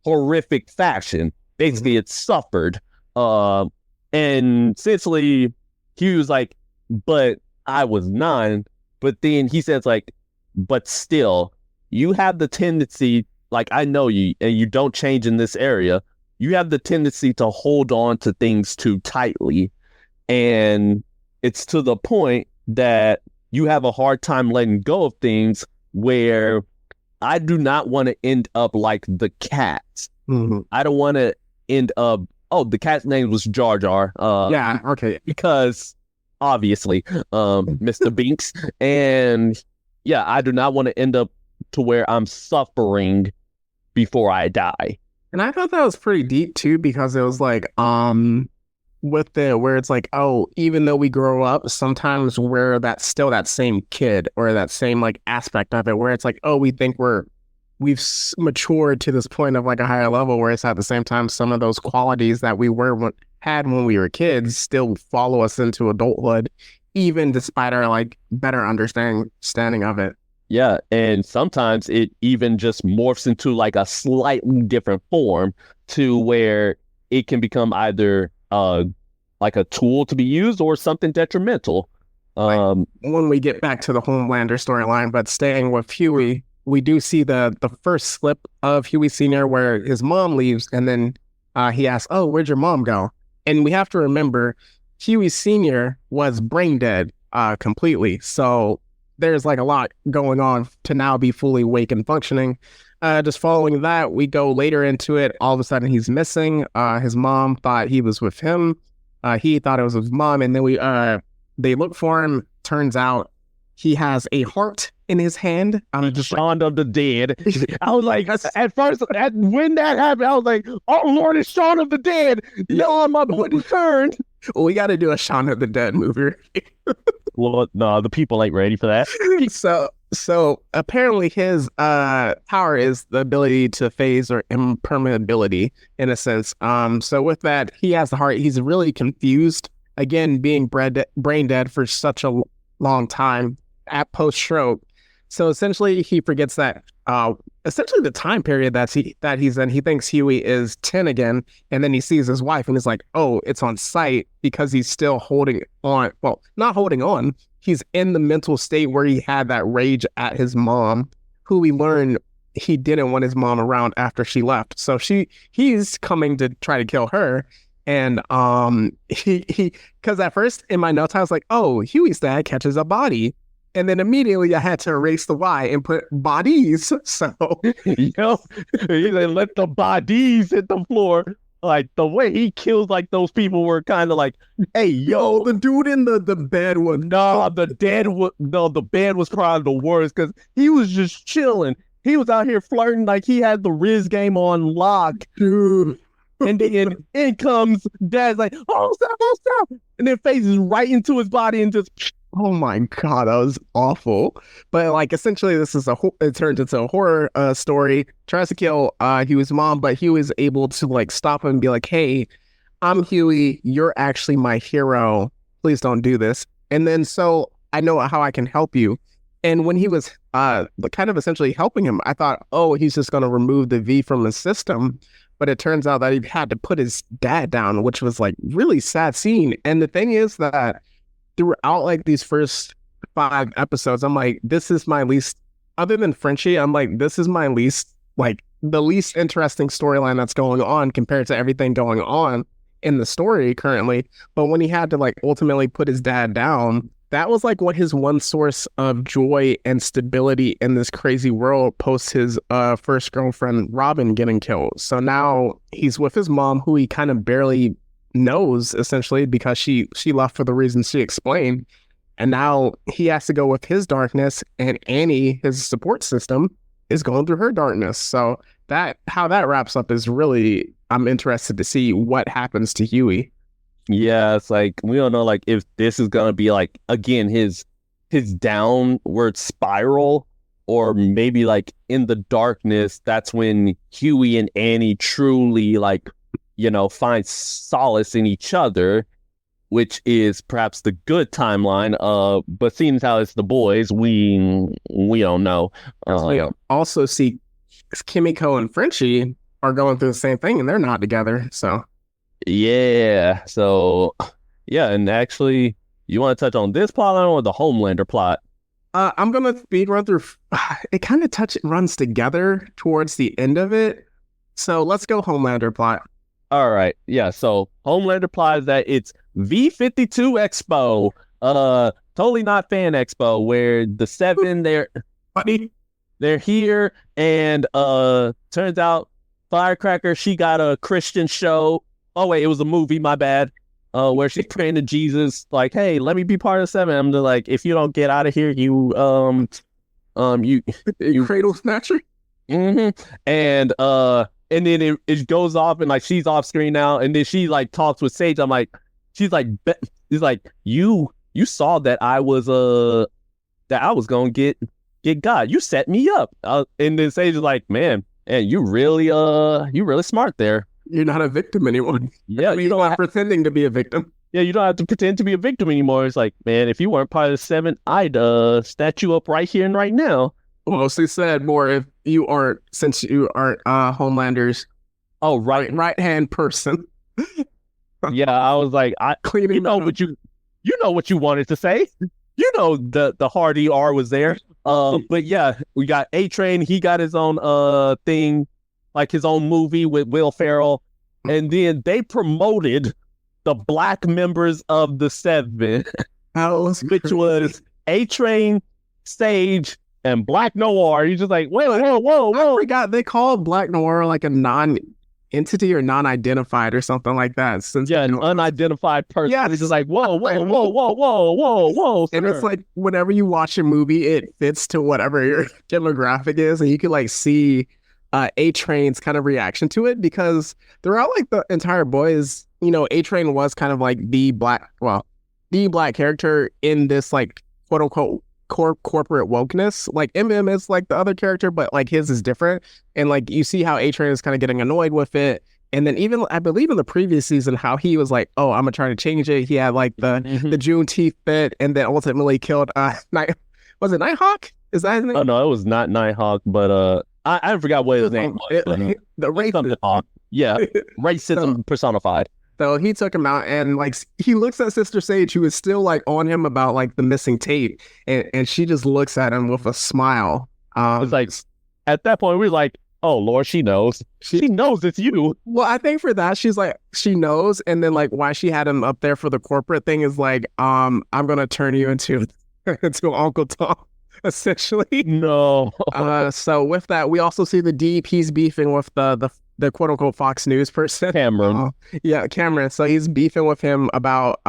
S1: horrific fashion. Basically, it suffered. And essentially, Huey was like, but I was 9. But then he says like, but still, you have the tendency, like, I know you, and you don't change in this area. You have the tendency to hold on to things too tightly. And it's to the point that you have a hard time letting go of things, where I do not want to end up like the cat. I don't want to end up, the cat's name was Jar Jar.
S2: Yeah, okay.
S1: Because obviously, Mr. Binks. And yeah, I do not want to end up to where I'm suffering before I die.
S2: And I thought that was pretty deep too, because it was like, with the, where it's like, oh, even though we grow up, sometimes we're still that same kid, or that same like aspect of it, where it's like, oh, we think we've matured to this point of like a higher level, where it's at the same time, some of those qualities that we had when we were kids still follow us into adulthood, even despite our like better understanding of it.
S1: Yeah, and sometimes it even just morphs into like a slightly different form, to where it can become either like a tool to be used or something detrimental.
S2: When we get back to the Homelander storyline, but staying with Huey, we do see the first slip of Huey Sr. where his mom leaves, and then he asks, oh, where'd your mom go? And we have to remember, Huey Sr. was brain dead completely. So there's like a lot going on to now be fully awake and functioning. Just following that, we go later into it. All of a sudden, he's missing. His mom thought he was with him. He thought it was his mom. And then they look for him. Turns out he has a heart in his hand. I'm just
S1: Shaun of the Dead. I was like, at first, when that happened, I was like, oh Lord, it's Shaun of the Dead. No, my boy turned.
S2: well, we got to do a Shaun of the Dead movie.
S1: Well, no, the people ain't ready for that.
S2: So apparently his power is the ability to phase or impermeability in a sense. So with that, he has the heart. He's really confused. Again, being brain dead for such a long time at post stroke. So essentially, he forgets that essentially the time period that he's in. He thinks Hughie is 10 again, and then he sees his wife and is like, "Oh, it's on sight," because he's still holding on. Well, not holding on. He's in the mental state where he had that rage at his mom, who we learned he didn't want his mom around after she left. So he's coming to try to kill her. And he because at first in my notes I was like, oh, Hughie's dad catches a body. And then immediately I had to erase the Y and put bodies. So
S1: Yo, he like, let the bodies hit the floor. Like the way he kills like those people were kind of like, hey, yo,
S2: the dude in the bed was
S1: the bed was probably the worst because he was just chilling. He was out here flirting like he had the Riz game on lock.
S2: dude.
S1: And then in comes Dad's like, oh stop, and then phases right into his body and just
S2: Oh my God, that was awful. But like essentially this is it turns into a horror story. Tries to kill Hughie's mom, but Hughie is able to like stop him and be like, hey, I'm Hughie, you're actually my hero. Please don't do this. And then so I know how I can help you. And when he was kind of essentially helping him, I thought, oh, he's just gonna remove the V from the system. But it turns out that he had to put his dad down, which was like really sad scene. And the thing is that throughout like these first 5 episodes, I'm like, this is my least, other than Frenchie, I'm like, this is my least, like the least interesting storyline that's going on compared to everything going on in the story currently. But when he had to like ultimately put his dad down, that was like what his one source of joy and stability in this crazy world post his first girlfriend, Robin, getting killed. So now he's with his mom, who he kind of barely knows essentially because she left for the reasons she explained. And now he has to go with his darkness, and Annie, his support system, is going through her darkness. So how that wraps up is really, I'm interested to see what happens to Hughie.
S1: yeah, it's like we don't know like if this is gonna be like again his downward spiral, or maybe like in the darkness that's when Hughie and Annie truly like find solace in each other, which is perhaps the good timeline. But seeing how it's the boys, we don't know.
S2: We also see Kimiko and Frenchie are going through the same thing, and they're not together. So
S1: yeah, and actually, you want to touch on this plot line or the Homelander plot?
S2: I'm gonna speed run through. It kind of runs together towards the end of it. So let's go Homelander plot.
S1: All right, yeah. So Homelander plot is that it's V52 Expo, totally not fan expo, where the 7 they're here, and turns out Firecracker, she got a Christian show. Oh wait, it was a movie, my bad. Where she's praying to Jesus, like, hey, let me be part of 7. I'm just like, if you don't get out of here, you
S2: cradle snatcher.
S1: And then it goes off, and like she's off screen now, and then she like talks with Sage. I'm like, she's like you saw that I was gonna get God. You set me up. And then Sage is like, man, you really smart there.
S2: You're not a victim anymore.
S1: Yeah,
S2: you don't have pretending to be a victim.
S1: Yeah, you don't have to pretend to be a victim anymore. It's like, man, if you weren't part of the 7, I'd snatch you up right here and right now.
S2: Mostly said more if you aren't, since you aren't Homelander's right hand person.
S1: Yeah, I was like, you know what you wanted to say. You know the hard ER was there. But yeah, we got A-Train. He got his own thing, like his own movie with Will Ferrell, and then they promoted the black members of the 7, which was A-Train, Sage, and Black Noir. You're just like, whoa.
S2: I forgot they called Black Noir like a entity or non-identified or something like that. Since
S1: Yeah, an unidentified person.
S2: Yeah,
S1: It's just like, whoa, whoa.
S2: and it's like whenever you watch a movie, it fits to whatever your demographic is, and you can like see A-Train's kind of reaction to it, because throughout like the entire Boys, A-Train was kind of like the black character in this like quote unquote corporate wokeness. Like MM is like the other character, but like his is different, and like you see how A-Train is kind of getting annoyed with it. And then even I believe in the previous season how he was like, oh, I'm gonna try to change it. He had like the Juneteenth fit, and then ultimately killed was it Nighthawk? Is that his name?
S1: Oh no, it was not Nighthawk, but I forgot what his name was.
S2: The racist.
S1: Yeah, racism personified.
S2: So he took him out, and like he looks at Sister Sage, who is still like on him about like the missing tape, and she just looks at him with a smile.
S1: It's like at that point we're like, oh Lord, she knows. She knows it's you.
S2: Well, I think for that she's like she knows, and then like why she had him up there for the corporate thing is like, I'm gonna turn you into Uncle Tom. Essentially.
S1: No.
S2: So with that, we also see the DP's beefing with the quote unquote Fox News person.
S1: Cameron.
S2: Cameron. So he's beefing with him about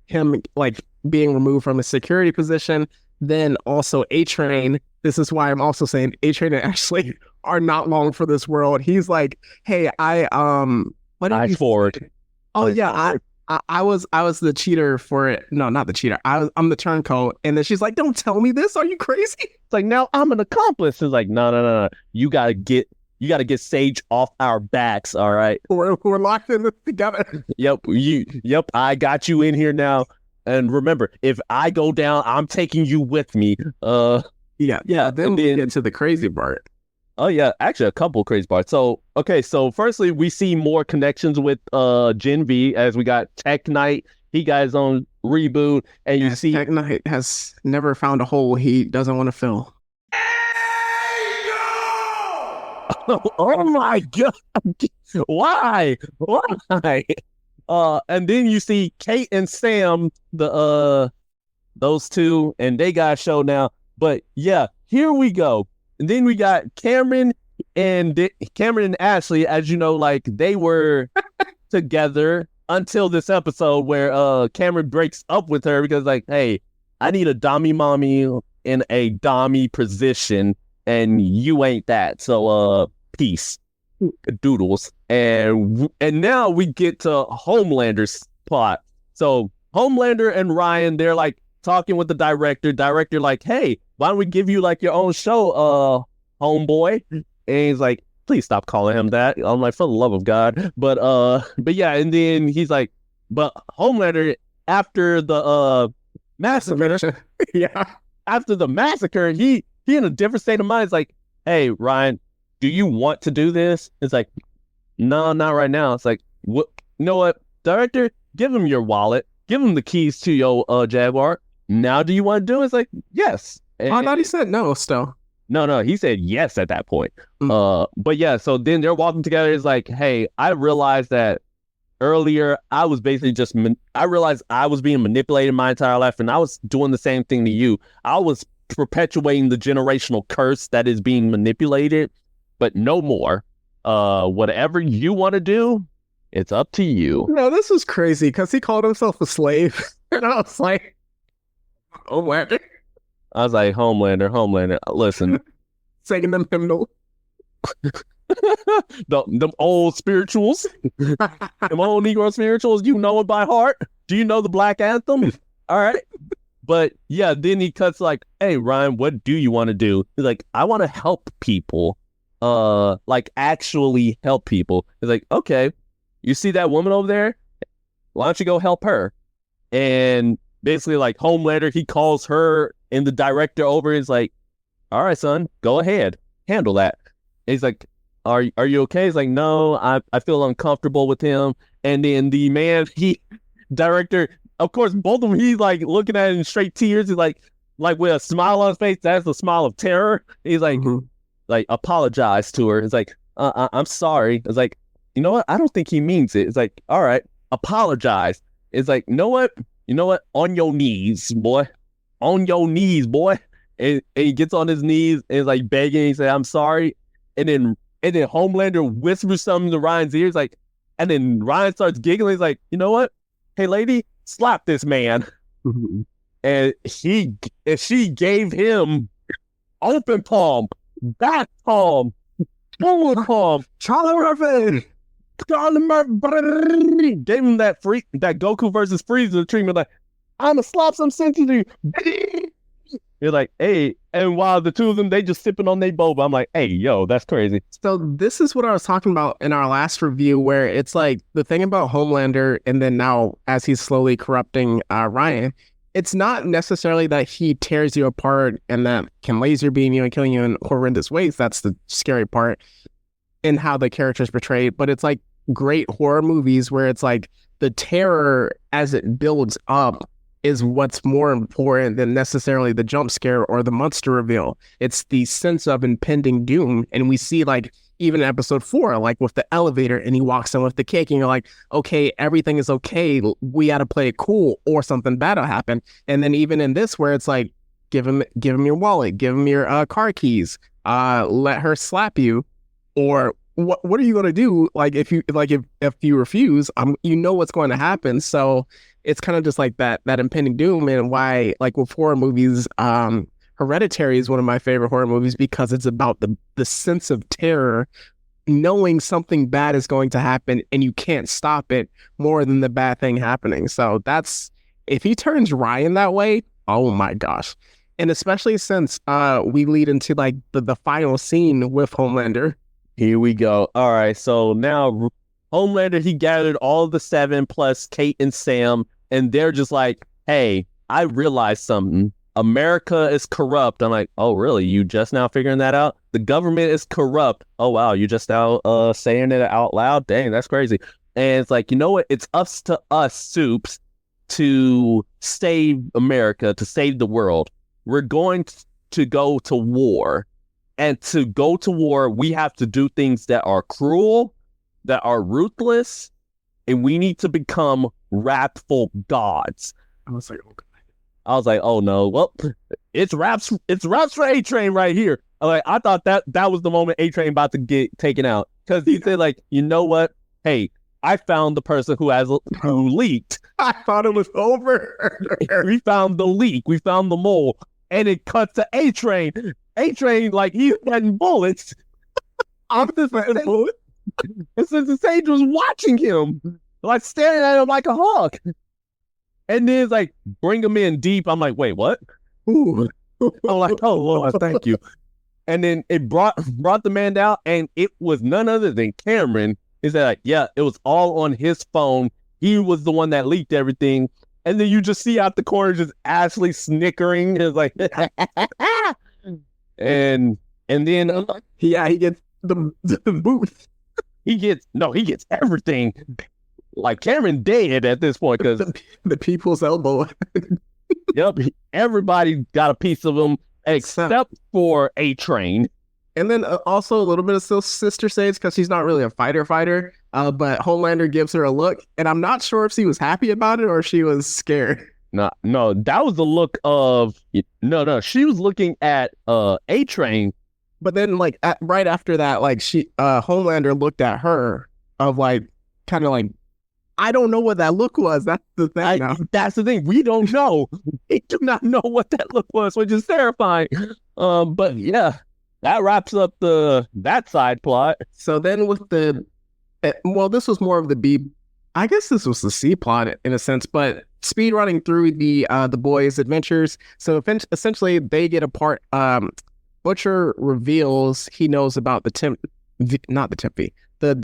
S2: him like being removed from his security position. Then also A-Train. This is why I'm also saying A-Train and Ashley are not long for this world. He's like, hey, what did you
S1: forward.
S2: Oh yeah, I was the cheater for it. No, not the cheater. I'm the turncoat. And then she's like, "Don't tell me this. Are you crazy?"
S1: It's like, now I'm an accomplice. It's like, no. You gotta get Sage off our backs. All right.
S2: We're locked in this together.
S1: Yep. I got you in here now. And remember, if I go down, I'm taking you with me.
S2: Yeah. Then we get to the crazy part.
S1: Oh yeah, actually a couple crazy parts. So firstly we see more connections with Gen V, as we got Tech Knight. He got his own reboot, and you see
S2: Tech Knight has never found a hole he doesn't want to fill.
S1: Oh my god. Why? And then you see Kate and Sam, those two, and they got a show now. But yeah, here we go. And then we got Cameron and Ashley, as you know, like they were together until this episode where Cameron breaks up with her because like, hey, I need a dommy mommy in a dommy position, and you ain't that. So peace. Doodles. And now we get to Homelander's plot. So Homelander and Ryan, they're like talking with the director like, hey, why don't we give you like your own show, homeboy? And he's like, please stop calling him that. I'm like, for the love of God. But yeah, and then he's like, but Homelander, after the massacre, after the massacre, he in a different state of mind. It's like, hey, Ryan, do you want to do this? It's like, no, not right now. It's like, what? You know what, director? Give him your wallet. Give him the keys to your Jaguar. Now, do you want to do it? It's like, yes.
S2: I thought he said no still.
S1: No, he said yes at that point. But yeah, so then they're walking together. It's like, hey, I realized that earlier I was basically I realized I was being manipulated my entire life, and I was doing the same thing to you. I was perpetuating the generational curse that is being manipulated, but no more. Whatever you want to do, it's up to you.
S2: No, this was crazy because he called himself a slave. And I was like, Homelander.
S1: I was like, Homelander, listen.
S2: Singing them hymnal.
S1: them old spirituals. Them old Negro spirituals, you know it by heart. Do you know the Black Anthem? All right. But yeah, then he cuts like, hey, Ryan, what do you want to do? He's like, I want to help people. Like actually help people. He's like, okay, you see that woman over there? Why don't you go help her? And basically like Homelander, he calls her and the director over. He's like, all right, son, go ahead, handle that. And he's like, are you okay? He's like, no, I feel uncomfortable with him. And then the director, of course, both of them, he's like looking at it in straight tears. He's like with a smile on his face. That's a smile of terror. He's like, like apologize to her. It's like, I'm sorry. It's like, you know what? I don't think he means it. It's like, all right, apologize. It's like, you know what? On your knees, boy. On your knees, boy. And he gets on his knees and is like begging. He said, I'm sorry. And then And then Homelander whispers something to Ryan's ears, like, and then Ryan starts giggling. He's like, you know what? Hey, lady, slap this man. And she gave him open palm, back palm, forward palm,
S2: Charlie Murphy.
S1: Gave him that Goku versus Frieza treatment, like, I'ma slap some sense to you. You're like, hey, and while the two of them, they just sipping on their boba. I'm like, hey, yo, that's crazy.
S2: So this is what I was talking about in our last review, where it's like the thing about Homelander, and then now as he's slowly corrupting Ryan, it's not necessarily that he tears you apart and that can laser beam you and kill you in horrendous ways. That's the scary part in how the character's portrayed. But it's like great horror movies where it's like the terror as it builds up is what's more important than necessarily the jump scare or the monster reveal. It's the sense of impending doom. And we see, like, even in episode 4, like with the elevator, and he walks in with the cake, and you're like, okay, everything is okay. We got to play it cool, or something bad will happen. And then even in this, where it's like, give him your wallet, give him your car keys, let her slap you, or what are you going to do? Like, if you refuse, you know what's going to happen. So it's kind of just like that impending doom, and why, like, with horror movies, Hereditary is one of my favorite horror movies, because it's about the sense of terror, knowing something bad is going to happen and you can't stop it, more than the bad thing happening. So that's, if he turns Ryan that way, oh my gosh. And especially since we lead into like the final scene with Homelander.
S1: Here we go. All right, so now Homelander, he gathered all of the 7 plus Kate and Sam, and they're just like, hey, I realized something. America is corrupt. I'm like, oh, really? You just now figuring that out? The government is corrupt. Oh, wow. You just now saying it out loud? Dang, that's crazy. And it's like, you know what? It's up to us, Soups, to save America, to save the world. We're going to go to war. And to go to war, we have to do things that are cruel, that are ruthless, and we need to become wrathful gods.
S2: I was like, okay.
S1: I was like, oh no, well, it's raps for A-Train right here. I thought that was the moment A-Train about to get taken out, because he said, like, you know what? Hey, I found the person who leaked.
S2: I thought it was over.
S1: We found the leak. We found the mole, and it cuts to A-Train. A-Train, like, he's getting bullets. I'm just getting bullets. And since the Sage was watching him, like, staring at him like a hawk. And then it's like, bring him in deep. I'm like, wait, what? Ooh. I'm like, oh, Lord, thank you. And then it brought the man down, and it was none other than Cameron. He said, like, yeah, it was all on his phone. He was the one that leaked everything. And then you just see out the corner just Ashley snickering. It's like, and then
S2: yeah, he gets the booth.
S1: He gets everything. Like, Cameron dead at this point, because
S2: the people's elbow.
S1: Yep, everybody got a piece of him except for A-Train.
S2: And then also a little bit of Sister Sage, because she's not really a fighter, but Homelander gives her a look, and I'm not sure if she was happy about it or she was scared.
S1: No, that was the look of no. She was looking at A-Train,
S2: but then like right after that, like Homelander looked at her of like kind of like, I don't know what that look was. That's the thing.
S1: That's the thing. We don't know. We do not know what that look was, which is terrifying. But yeah, that wraps up that side plot.
S2: So then with this was more of the B. I guess this was the C plot in a sense, but speed running through the boys' adventures. So essentially, they get a part. Butcher reveals he knows about the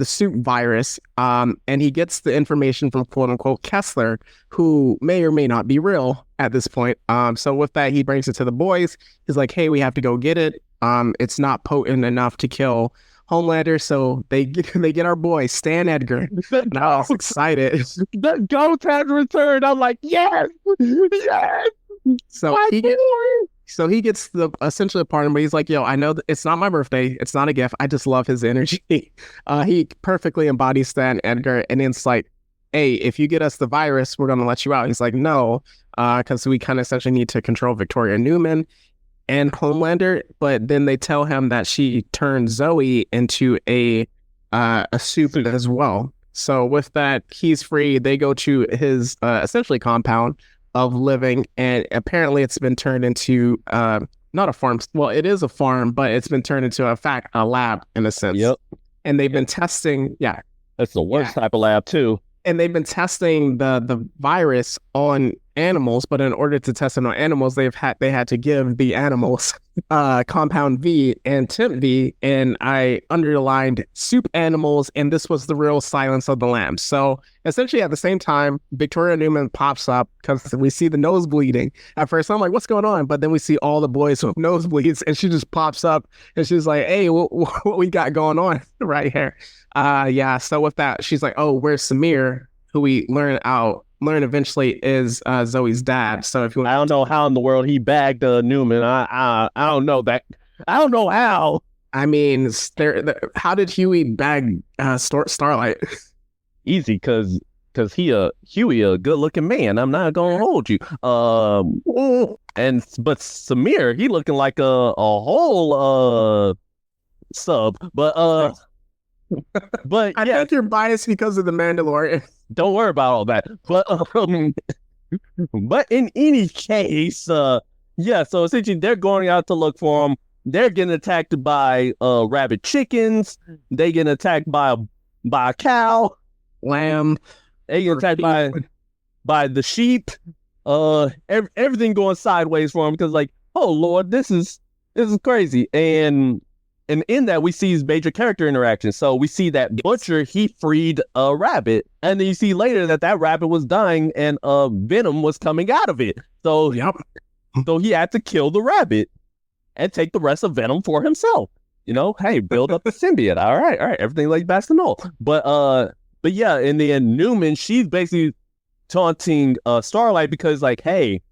S2: suit virus, and he gets the information from quote unquote Kessler, who may or may not be real at this point. So with that, he brings it to the boys. He's like, hey, we have to go get it. It's not potent enough to kill Homelander, so they get our boy Stan Edgar. And I was excited.
S1: The ghost has returned. I'm like, yes.
S2: So he gets the essentially a part of him, but he's like, yo, I know it's not my birthday. It's not a gift. I just love his energy. He perfectly embodies Stan Edgar, and it's like, hey, if you get us the virus, we're gonna let you out. He's like, no, because we kind of essentially need to control Victoria Newman. and Homelander, but then they tell him that she turned Zoe into a soup as well. So with that, he's free. They go to his essentially compound of living, and apparently it's been turned into not a farm. Well, it is a farm, but it's been turned into a lab in a sense.
S1: Yep.
S2: And they've been testing. Yeah,
S1: That's the worst type of lab too.
S2: and they've been testing the virus on animals, but in order to test it on animals, they had to give the animals compound V and temp V, and I underlined soup animals, and this was the real Silence of the Lambs. So essentially at the same time, Victoria Newman pops up because we see the nose bleeding. At first I'm like, what's going on? But then we see all the boys with nosebleeds, and she just pops up and she's like, hey, what we got going on right here? Yeah, so with that, she's like, oh, where's Samir, who we learn eventually is Zoe's dad. So if you,
S1: I don't know how in the world he bagged Newman. I don't know that. I don't know how.
S2: I mean, how did Hughie bag Starlight?
S1: Easy, cause Hughie a good looking man. I'm not gonna hold you. But Samir, he looking like a whole sub. But
S2: I think you're biased because of the Mandalorian.
S1: Don't worry about all that. But in any case, yeah. So essentially, they're going out to look for him. They're getting attacked by rabid chickens. They getting attacked by a cow,
S2: lamb.
S1: They get attacked by the sheep. Everything going sideways for him because, like, oh Lord, this is crazy. And in that, we see his major character interactions. So we see that Butcher, he freed a rabbit. And then you see later that rabbit was dying and venom was coming out of it. So,
S2: Yep.
S1: So he had to kill the rabbit and take the rest of venom for himself. You know, hey, build up the symbiote. All right. Everything like back to null. But yeah, in the end, Newman, she's basically taunting Starlight because, like, hey,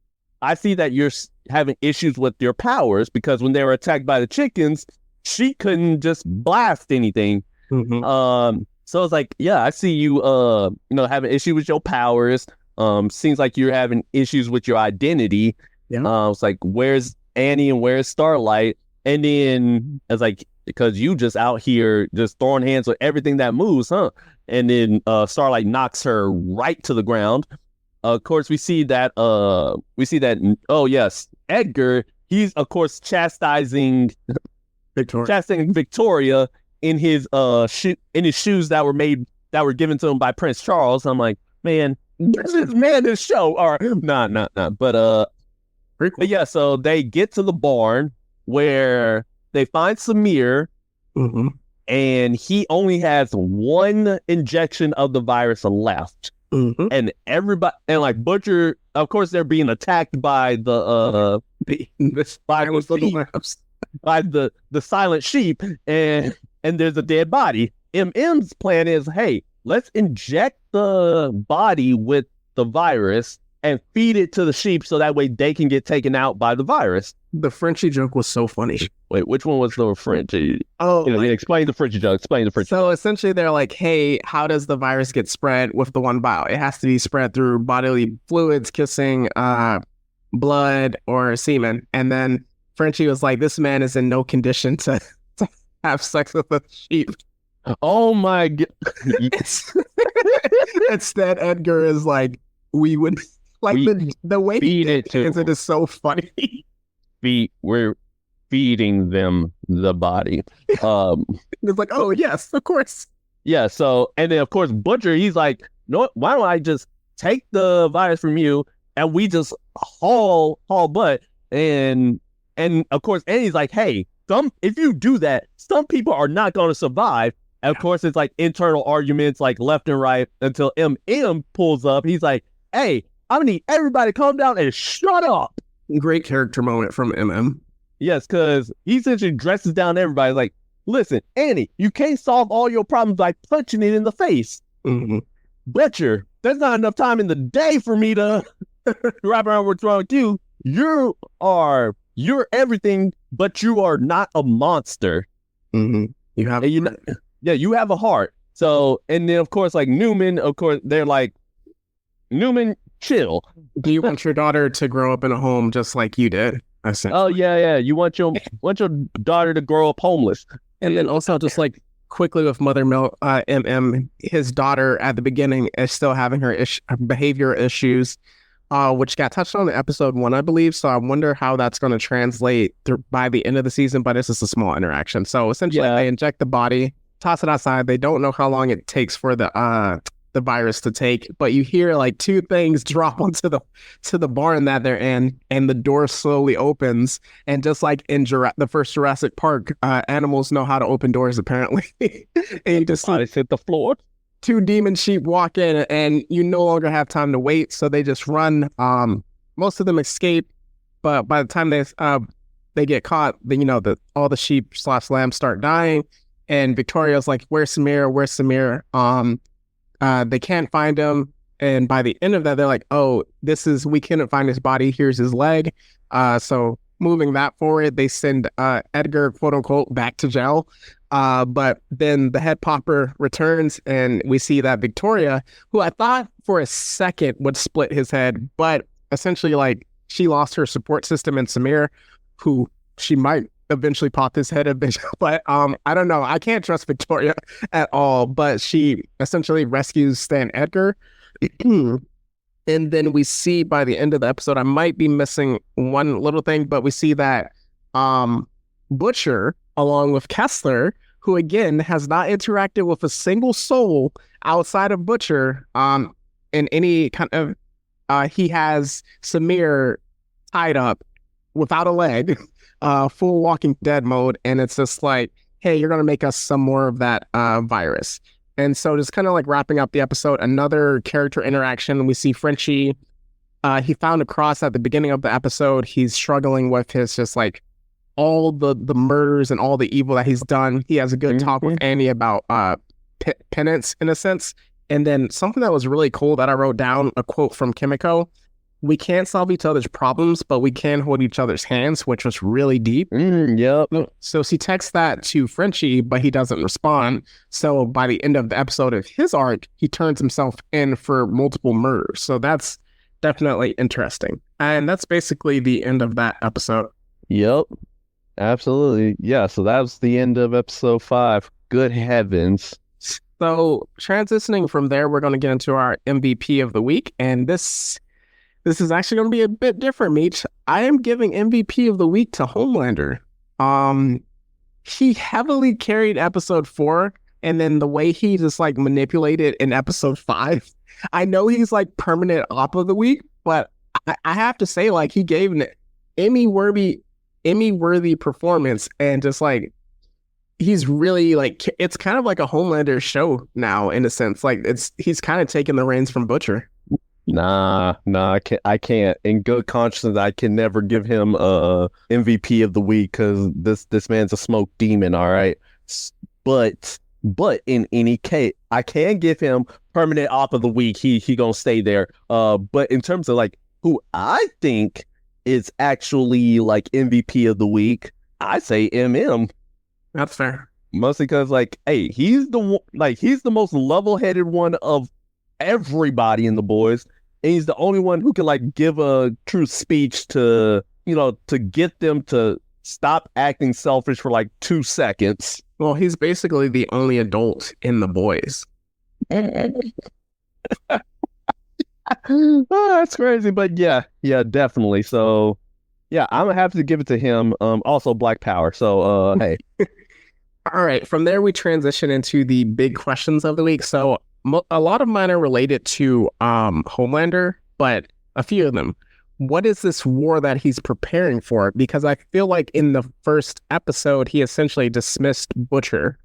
S1: I see that you're having issues with your powers because when they were attacked by the chickens, she couldn't just blast anything.
S2: Mm-hmm.
S1: So it's like, yeah, I see you, having issues with your powers. Seems like you're having issues with your identity.
S2: Yeah.
S1: It's like, where's Annie and where's Starlight? And then it's like, because you just out here just throwing hands with everything that moves, huh? And then Starlight knocks her right to the ground. Of course, we see that. Oh yes, Edgar. He's of course chastising Victoria in his shoes that were given to him by Prince Charles. I'm like, man, this show. Or nah. But yeah, so they get to the barn where they find Samir,
S2: mm-hmm.
S1: and he only has one injection of the virus left.
S2: Mm-hmm.
S1: And everybody, and like Butcher, of course, they're being attacked by the silent sheep, and there's a dead body. MM's plan is, hey, let's inject the body with the virus and feed it to the sheep so that way they can get taken out by the virus.
S2: The Frenchie joke was so funny.
S1: Wait, which one was the Frenchie?
S2: Oh,
S1: explain the Frenchie joke.
S2: So essentially, they're like, hey, how does the virus get spread with the one vial? It has to be spread through bodily fluids, kissing, blood, or semen. And then Frenchie was like, this man is in no condition to have sex with a sheep.
S1: Oh my God.
S2: Instead, Edgar is like, we would like the way
S1: feed it to
S2: it is so funny.
S1: We're feeding them the body.
S2: It's like, oh yes, of course.
S1: Yeah. So, and then of course Butcher, he's like, no, why don't I just take the virus from you and we just haul butt, and of course Annie's like, hey, if you do that, some people are not going to survive. And of course it's like internal arguments like left and right until MM pulls up. He's like, hey, I'm gonna need everybody to calm down and shut up.
S2: Great character moment from MM.
S1: Yes, because he essentially dresses down everybody. Like, listen, Annie, you can't solve all your problems by punching it in the face.
S2: Mm-hmm.
S1: Butcher, there's not enough time in the day for me to wrap around what's wrong with you. You're everything, but you are not a monster.
S2: Mm-hmm.
S1: You have a heart. So, and then of course, like Newman, of course, they're like, Newman, chill.
S2: Do you want your daughter to grow up in a home just like you did?
S1: Oh yeah. You want your daughter to grow up homeless.
S2: And then also just like quickly with Mother MM, his daughter at the beginning is still having her behavior issues, which got touched on in episode 1, I believe. So I wonder how that's going to translate by the end of the season, but it's just a small interaction. So essentially they inject the body, toss it outside. They don't know how long it takes for the virus to take, but you hear like 2 things drop onto the barn that they're in, and the door slowly opens. And just like in the first Jurassic Park, animals know how to open doors apparently. And you just
S1: hit the floor.
S2: 2 demon sheep walk in, and you no longer have time to wait, so they just run. Most of them escape, but by the time they get caught, all the sheep / lambs start dying, and Victoria's like, "Where's Samir? Where's Samir?" They can't find him, and by the end of that, they're like, "Oh, we couldn't find his body. Here's his leg." So moving that forward, they send Edgar, quote unquote, back to jail. But then the head popper returns, and we see that Victoria, who I thought for a second would split his head, but essentially like she lost her support system in Samir, who she might eventually pop his head a bit, but I don't know. I can't trust Victoria at all, but she essentially rescues Stan Edgar. And then we see by the end of the episode, I might be missing one little thing, but we see that Butcher, along with Kessler, who again has not interacted with a single soul outside of Butcher, in any kind of, he has Samir tied up without a leg, full Walking Dead mode, and it's just like, hey, you're gonna make us some more of that virus. And so just kind of like wrapping up the episode, another character interaction. We see Frenchie. He found a cross at the beginning of the episode. He's struggling with his just like all the murders and all the evil that he's done. He has a good talk with Annie about penance in a sense. And then something that was really cool that I wrote down, a quote from Kimiko: "We can't solve each other's problems, but we can hold each other's hands," which was really deep.
S1: Yep.
S2: So she texts that to Frenchie, but he doesn't respond. So by the end of the episode of his arc, he turns himself in for multiple murders. So that's definitely interesting. And that's basically the end of that episode.
S1: Yep. Absolutely. Yeah. So that was the end of episode 5. Good heavens.
S2: So transitioning from there, we're going to get into our MVP of the week. And this is actually going to be a bit different, Meech. I am giving MVP of the week to Homelander. He heavily carried episode 4, and then the way he just like manipulated in episode 5. I know he's like permanent op of the week, but I have to say, like, he gave an Emmy-worthy performance, and just like he's really like, it's kind of like a Homelander show now in a sense. Like he's kind of taking the reins from Butcher.
S1: Nah, I can't. In good conscience, I can never give him MVP of the week, because this man's a smoke demon. All right, but in any case, I can give him permanent op of the week. He gonna stay there. But in terms of like who I think is actually like MVP of the week, I say MM.
S2: That's fair.
S1: Mostly because like, hey, he's the most level-headed one of everybody in the boys, and he's the only one who can like give a true speech to get them to stop acting selfish for like 2 seconds.
S2: Well, he's basically the only adult in the boys.
S1: Oh, that's crazy, but yeah, definitely. So yeah, I'm gonna have to give it to him. Also Black Power. So hey.
S2: All right, from there we transition into the big questions of the week. So a lot of mine are related to Homelander, but a few of them. What is this war that he's preparing for? Because I feel like in the first episode, he essentially dismissed Butcher.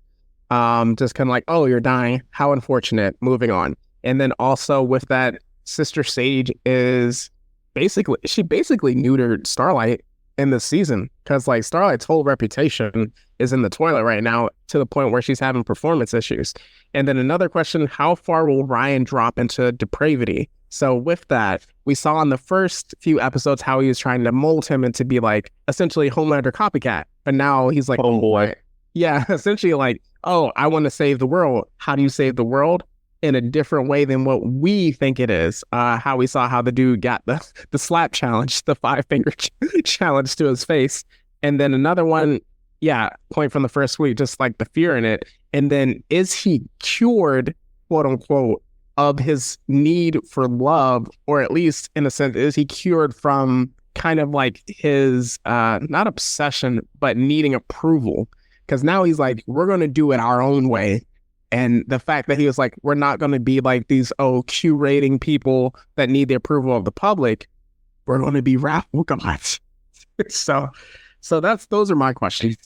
S2: Just kind of like, oh, you're dying. How unfortunate. Moving on. And then also with that, Sister Sage is basically neutered Starlight in this season, because like Starlight's whole reputation is in the toilet right now, to the point where she's having performance issues. And then another question, how far will Ryan drop into depravity? So with that, we saw in the first few episodes how he was trying to mold him into be like essentially Homelander copycat. But now he's like,
S1: oh boy.
S2: Yeah, essentially like, oh, I want to save the world. How do you save the world? in a different way than what we think it is. How we saw how the dude got the slap challenge, the 5-finger challenge to his face. And then another one, yeah, point from the first week, just like the fear in it. And then is he cured, quote unquote, of his need for love, or at least in a sense, is he cured from kind of like his not obsession, but needing approval? Because now he's like, we're going to do it our own way. And the fact that he was like, we're not going to be like these Q rating people that need the approval of the public. We're going to be raffle gods. so those are my questions.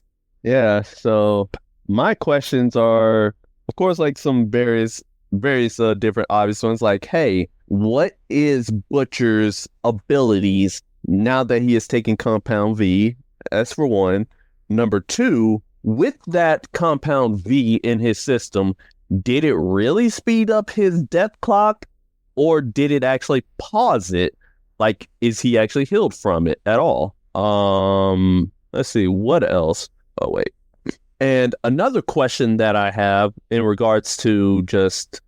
S1: Yeah. So my questions are, of course, like some various different obvious ones. Like, hey, what is Butcher's abilities now that he is taking Compound V? That's for one. Number two, with that Compound V in his system, did it really speed up his death clock, or did it actually pause it? Like, is he actually healed from it at all? Let's see, what else? Oh, wait. And another question that I have in regards to just,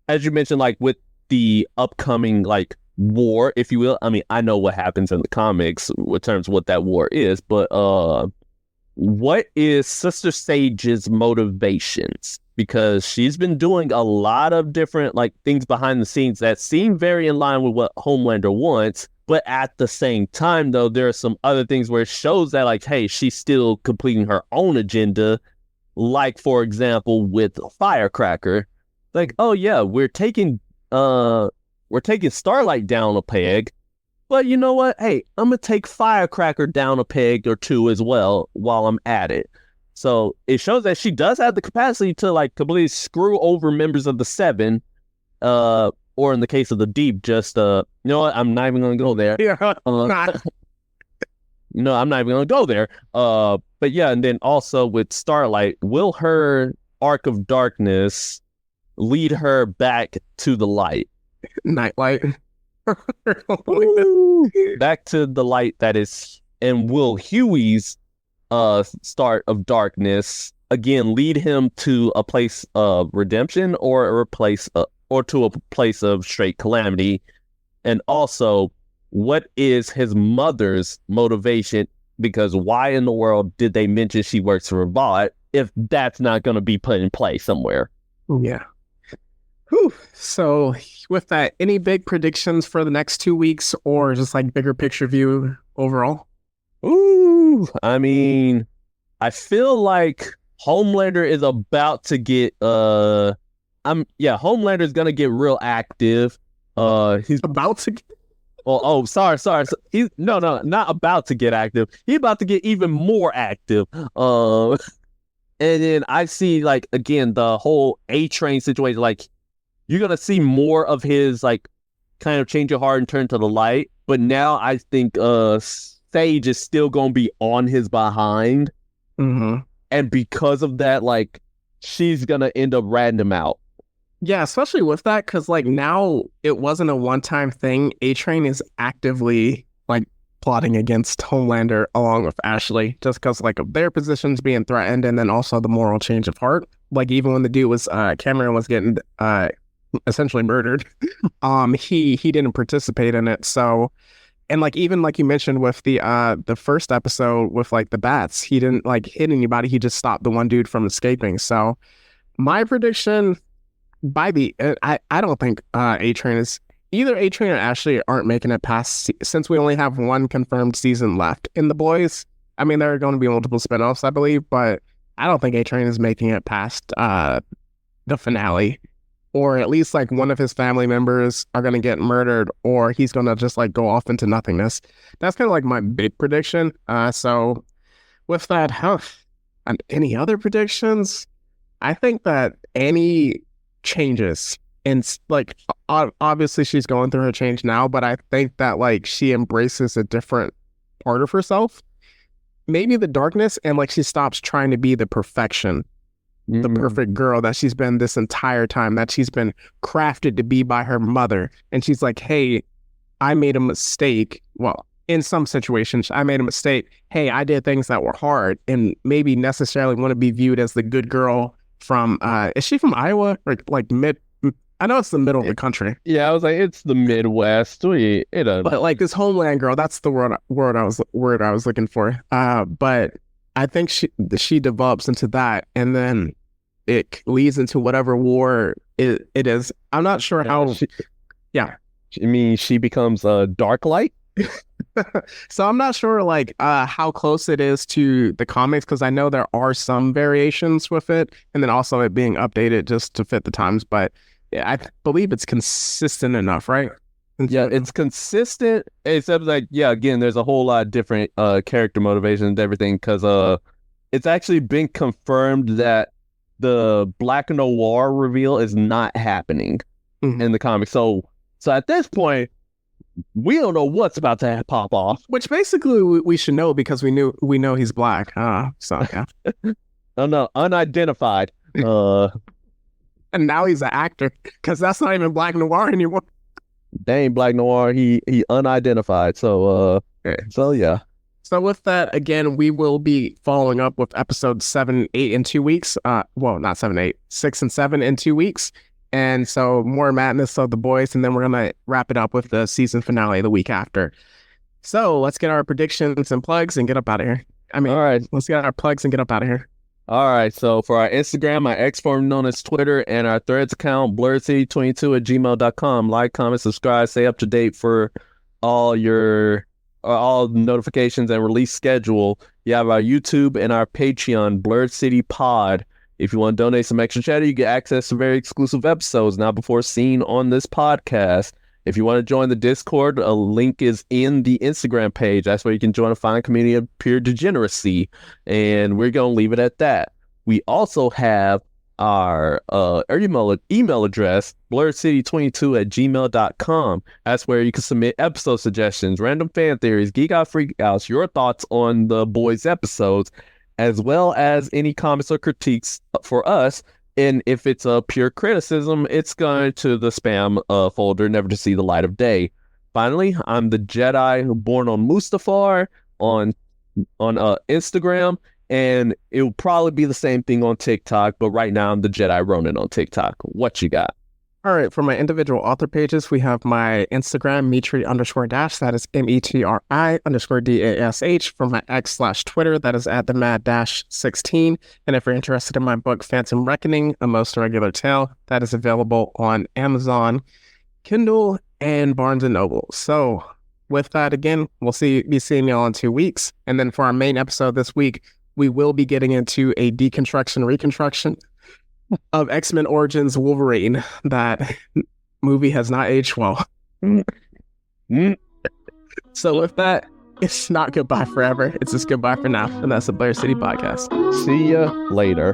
S1: as you mentioned, like with the upcoming like war, if you will. I mean, I know what happens in the comics in terms of what that war is, but what is Sister Sage's motivations? Because she's been doing a lot of different like things behind the scenes that seem very in line with what Homelander wants. But at the same time, though, there are some other things where it shows that, like, hey, she's still completing her own agenda. Like, for example, with Firecracker, like, oh yeah, we're taking Starlight down a peg. But you know what? Hey, I'm going to take Firecracker down a peg or two as well while I'm at it. So it shows that she does have the capacity to like completely screw over members of the Seven, or in the case of the Deep, just, you know what? I'm not even going to go there.
S2: Yeah,
S1: No, I'm not even going to go there. But yeah, and then also with Starlight, will her arc of darkness lead her back to the light?
S2: Nightlight.
S1: Back to the light that is, and will Hughie's start of darkness again lead him to a place of redemption, or or to a place of straight calamity? And also, what is his mother's motivation? Because why in the world did they mention she works for Vought if that's not going to be put in play somewhere?
S2: Yeah. Whew. So with that, any big predictions for the next 2 weeks, or just like bigger picture view overall?
S1: Ooh, I mean, I feel like Homelander is about to get Homelander is gonna get real active. He's
S2: about to get...
S1: sorry. So he's not about to get active. He's about to get even more active. And then I see like again the whole A-Train situation, like you're going to see more of his, like, kind of change your heart and turn to the light. But now I think Sage is still going to be on his behind.
S2: Mm-hmm.
S1: And because of that, like, she's going to end up ratting him out.
S2: Yeah, especially with that, because, like, now it wasn't a one-time thing. A-Train is actively, like, plotting against Homelander along with Ashley, just because, like, of their positions being threatened, and then also the moral change of heart. Like, even when the dude was, Cameron was getting... essentially murdered, he didn't participate in it. So, and like even like you mentioned with the first episode with like the bats, he didn't like hit anybody, he just stopped the one dude from escaping. So my prediction, I don't think A-Train is either. A-Train or Ashley aren't making it past, since we only have one confirmed season left in The Boys. I mean, there are going to be multiple spinoffs, I believe, but I don't think A-Train is making it past the finale. Or at least like one of his family members are going to get murdered, or he's going to just like go off into nothingness. That's kind of like my big prediction. So with that, and any other predictions? I think that Annie changes, and like obviously she's going through her change now, but I think that like she embraces a different part of herself, maybe the darkness, and like she stops trying to be the perfection. The perfect girl that she's been this entire time, that she's been crafted to be by her mother. And she's like, hey, I made a mistake. Well, in some situations, I made a mistake. Hey, I did things that were hard, and maybe necessarily want to be viewed as the good girl from, is she from Iowa? Or like I know it's the middle of the country.
S1: Yeah, I was like, it's the Midwest.
S2: But like this Homeland girl, that's the word I was looking for. But I think she develops into that, and then it leads into whatever war it is. I'm not sure how.
S1: I mean, she becomes a dark light.
S2: So I'm not sure like how close it is to the comics, because I know there are some variations with it, and then also it being updated just to fit the times. But yeah, I believe it's consistent enough, right?
S1: Yeah, it's consistent, except like, yeah, again, there's a whole lot of different character motivations and everything, because it's actually been confirmed that the Black Noir reveal is not happening in the comics. So at this point, we don't know what's about to pop off.
S2: Which basically we should know, because we know he's black. So yeah.
S1: Oh no, unidentified.
S2: And now he's an actor, because that's not even Black Noir anymore.
S1: They ain't Black Noir. He unidentified. So yeah.
S2: So with that, again, we will be following up with episodes 7, 8 in 2 weeks. Well, not 7, 8, 6 and 7 in 2 weeks. And so more madness of the boys, and then we're going to wrap it up with the season finale the week after. So let's get our predictions and plugs and get up out of here. All right, let's get our plugs and get up out of here.
S1: All right, so for our Instagram, our X form known as Twitter, and our Threads account, blurredcity22@gmail.com. Like, comment, subscribe, stay up to date for all notifications and release schedule. You have our YouTube and our Patreon, Blurred City Pod. If you want to donate some extra cheddar, you get access to very exclusive episodes now before seen on this podcast. If you want to join the Discord, a link is in the Instagram page. That's where you can join a fine community of pure degeneracy. And we're going to leave it at that. We also have our email address, blurredcity22@gmail.com. That's where you can submit episode suggestions, random fan theories, geek out, freak outs, your thoughts on the boys' episodes, as well as any comments or critiques for us. And if it's a pure criticism, it's going to the spam folder, never to see the light of day. Finally, I'm the Jedi born on Mustafar on Instagram, and it will probably be the same thing on TikTok, but right now I'm the Jedi Ronin on TikTok. What you got?
S2: All right, for my individual author pages, we have my Instagram, Metri_dash, that is METRI_DASH. For my X/Twitter, that is at the mad-16. And if you're interested in my book, Phantom Reckoning, A Most Irregular Tale, that is available on Amazon, Kindle, and Barnes & Noble. So with that, again, we'll be seeing y'all in 2 weeks. And then for our main episode this week, we will be getting into a reconstruction of X-Men Origins Wolverine. That movie has not aged well. So with that, it's not goodbye forever. It's just goodbye for now. And that's the Blair City Podcast.
S1: See ya later.